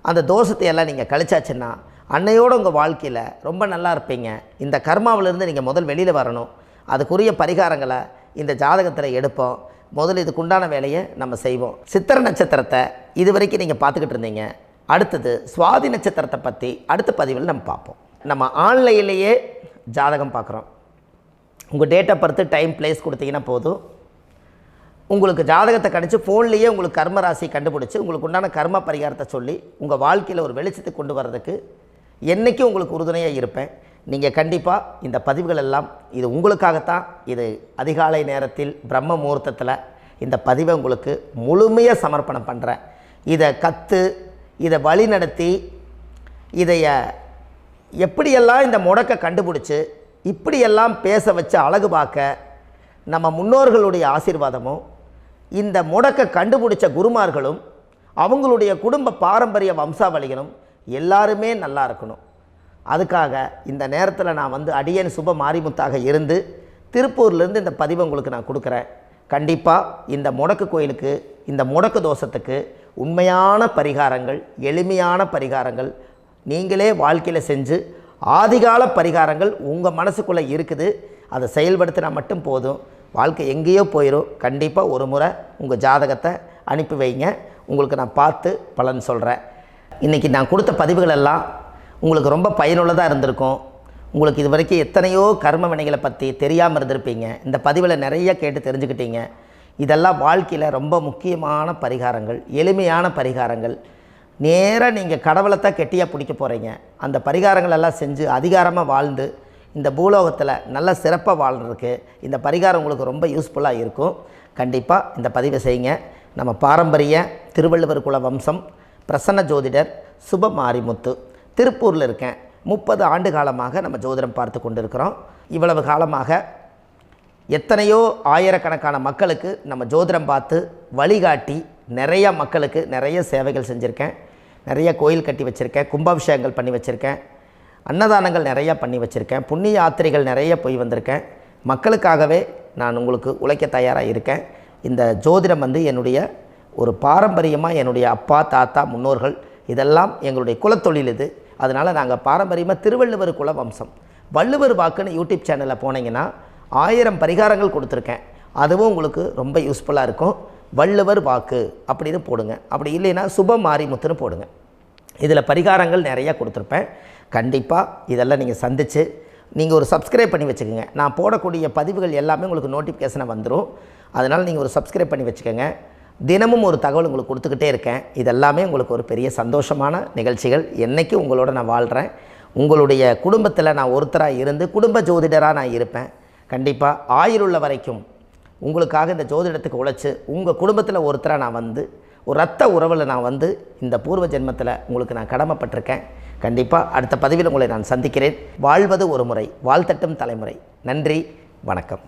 [SPEAKER 1] அந்த தோஷத்தை எல்லாம் நீங்கள் கழிச்சாச்சுன்னா அன்னையோடு உங்கள் வாழ்க்கையில் ரொம்ப நல்லா இருப்பீங்க. இந்த கர்மாவிலேருந்து நீங்கள் முதல் வெளியில் வரணும். அதுக்குரிய பரிகாரங்களை இந்த ஜாதகத்தில் எடுப்போம். முதல் இதுக்குண்டான வேலையை நம்ம செய்வோம். சித்திரை நட்சத்திரத்தை இது வரைக்கும் நீங்கள் பார்த்துக்கிட்டு இருந்தீங்க. அடுத்தது சுவாதி நட்சத்திரத்தை பற்றி அடுத்த பதிவில் நம்ம பார்ப்போம். நம்ம ஆன்லைன்லேயே ஜாதகம் பார்க்குறோம். உங்கள் date of birth, time, place கொடுத்தீங்கன்னா போதும். உங்களுக்கு ஜாதகத்தை கணிச்சு ஃபோன்லேயே உங்களுக்கு கர்ம ராசி கண்டுபிடிச்சி உங்களுக்கு உண்டான கர்ம பரிகாரத்தை சொல்லி உங்கள் வாழ்க்கையில் ஒரு வெளிச்சத்தை கொண்டு வர்றதுக்கு என்றைக்கும் உங்களுக்கு உறுதுணையாக இருப்பேன். நீங்கள் கண்டிப்பாக இந்த பதிவுகள் எல்லாம் இது உங்களுக்காகத்தான். இது அதிகாலை நேரத்தில் பிரம்ம முகூர்த்தத்தில் இந்த பதிவை உங்களுக்கு முழுமையாக சமர்ப்பணம் பண்ணுறேன். இதை இதை வழி நடத்தி இதைய எப்படியெல்லாம் இந்த முடக்கை கண்டுபிடிச்சி இப்படியெல்லாம் பேச வச்சு அழகு பார்க்க நம்ம முன்னோர்களுடைய ஆசீர்வாதமும் இந்த முடக்கை கண்டுபிடிச்ச குருமார்களும் அவங்களுடைய குடும்ப பாரம்பரிய வம்சாவளிகளும் எல்லாருமே நல்லா இருக்கணும். அதுக்காக இந்த நேரத்தில் நான் அடியேன் சுப மாரிமுத்தாக இருந்து திருப்பூர்லேருந்து இந்த பதிவை உங்களுக்கு நான் கொடுக்குறேன். கண்டிப்பாக இந்த முடக்கு கோயிலுக்கு, இந்த முடக்கு தோஷத்துக்கு உண்மையான பரிகாரங்கள், எளிமையான பரிகாரங்கள் நீங்களே வாழ்க்கையில் செஞ்சு ஆதிகால பரிகாரங்கள் உங்கள் மனசுக்குள்ளே இருக்குது. அதை செயல்படுத்தினா மட்டும் போதும், வாழ்க்கை எங்கேயோ போயிடும். கண்டிப்பாக ஒரு முறை உங்கள் ஜாதகத்தை அனுப்பி வைங்க, உங்களுக்கு நான் பார்த்து பலன் சொல்கிறேன். இன்றைக்கி நான் கொடுத்த பதிவுகள் எல்லாம் உங்களுக்கு ரொம்ப பயனுள்ளதாக இருந்திருக்கும். உங்களுக்கு இது வரைக்கும் எத்தனையோ கர்ம வினைகளை பற்றி தெரியாமல் இருந்திருப்பீங்க. இந்த பதிவில் நிறைய கேட்டு தெரிஞ்சுக்கிட்டீங்க. இதெல்லாம் வாழ்க்கையில் ரொம்ப முக்கியமான பரிகாரங்கள், எளிமையான பரிகாரங்கள். நேராக நீங்கள் கடவுளைத்தான் கெட்டியாக பிடிக்க போகிறீங்க. அந்த பரிகாரங்கள் எல்லாம் செஞ்சு அதிகாரமாக வாழ்ந்து இந்த பூலோகத்தில் நல்ல சிறப்பாக வாழ்கிறதுக்கு இந்த பரிகாரம் உங்களுக்கு ரொம்ப யூஸ்ஃபுல்லாக இருக்கும். கண்டிப்பாக இந்த பதிவை செய்யுங்க. நம்ம பாரம்பரிய திருவள்ளுவர் குல வம்சம், பிரசன்ன ஜோதிடர் சுப மாரிமுத்து, திருப்பூரில் இருக்கேன். 30 ஆண்டு காலமாக நம்ம ஜோதிடம் பார்த்து கொண்டு இருக்கிறோம். இவ்வளவு காலமாக எத்தனையோ ஆயிரக்கணக்கான மக்களுக்கு நம்ம ஜோதிடம் பார்த்து வழிகாட்டி நிறையா மக்களுக்கு நிறைய சேவைகள் செஞ்சுருக்கேன். நிறைய கோயில் கட்டி வச்சுருக்கேன், கும்பாபிஷேகங்கள் பண்ணி வச்சுருக்கேன், அன்னதானங்கள் நிறையா பண்ணி வச்சுருக்கேன், புண்ணிய யாத்திரைகள் நிறைய போய் வந்திருக்கேன். மக்களுக்காகவே நான் உங்களுக்கு உழைக்க தயாராக இருக்கேன். இந்த ஜோதிடம் என்னுடைய ஒரு பாரம்பரியமாக என்னுடைய அப்பா, தாத்தா, முன்னோர்கள் இதெல்லாம் எங்களுடைய குலத்தொழில் இது. அதனால் நாங்கள் பாரம்பரியமாக திருவள்ளுவர் குல வம்சம். வள்ளுவர் வாக்குன்னு யூடியூப் சேனலில் போனீங்கன்னா 1000 பரிகாரங்கள் கொடுத்துருக்கேன். அதுவும் உங்களுக்கு ரொம்ப யூஸ்ஃபுல்லாக இருக்கும். வள்ளுவர் வாக்கு அப்படின்னு போடுங்க. அப்படி இல்லைன்னா சுப மாரிமுத்துன்னு போடுங்க. இதில் பரிகாரங்கள் நிறையா கொடுத்துருப்பேன். கண்டிப்பாக இதெல்லாம் நீங்கள் சந்தித்து நீங்கள் ஒரு சப்ஸ்கிரைப் பண்ணி வச்சுக்கோங்க. நான் போடக்கூடிய பதிவுகள் எல்லாமே உங்களுக்கு நோட்டிஃபிகேஷனை வந்துடும். அதனால் நீங்கள் ஒரு சப்ஸ்கிரைப் பண்ணி வச்சுக்கோங்க. தினமும் ஒரு தகவல் உங்களுக்கு கொடுத்துக்கிட்டே இருக்கேன். இதெல்லாமே உங்களுக்கு ஒரு பெரிய சந்தோஷமான நிகழ்ச்சிகள். என்றைக்கும் உங்களோட நான் வாழ்கிறேன். உங்களுடைய குடும்பத்தில் நான் ஒருத்தராக இருந்து குடும்ப ஜோதிடராக நான் இருப்பேன். கண்டிப்பாக ஆயுளுள்ள வரைக்கும் உங்களுக்காக இந்த ஜோதிடத்துக்கு உழைச்சி உங்கள் குடும்பத்தில் ஒருத்தராக நான் வந்து ஒரு ரத்த உறவில் நான் வந்து இந்த பூர்வ ஜென்மத்தில் உங்களுக்கு நான் கடமைப்பட்டிருக்கேன். கண்டிப்பாக அடுத்த பதிவில் உங்களை நான் சந்திக்கிறேன். வாழ்வது ஒரு முறை, வாழ்த்தட்டும் தலைமுறை. நன்றி, வணக்கம்.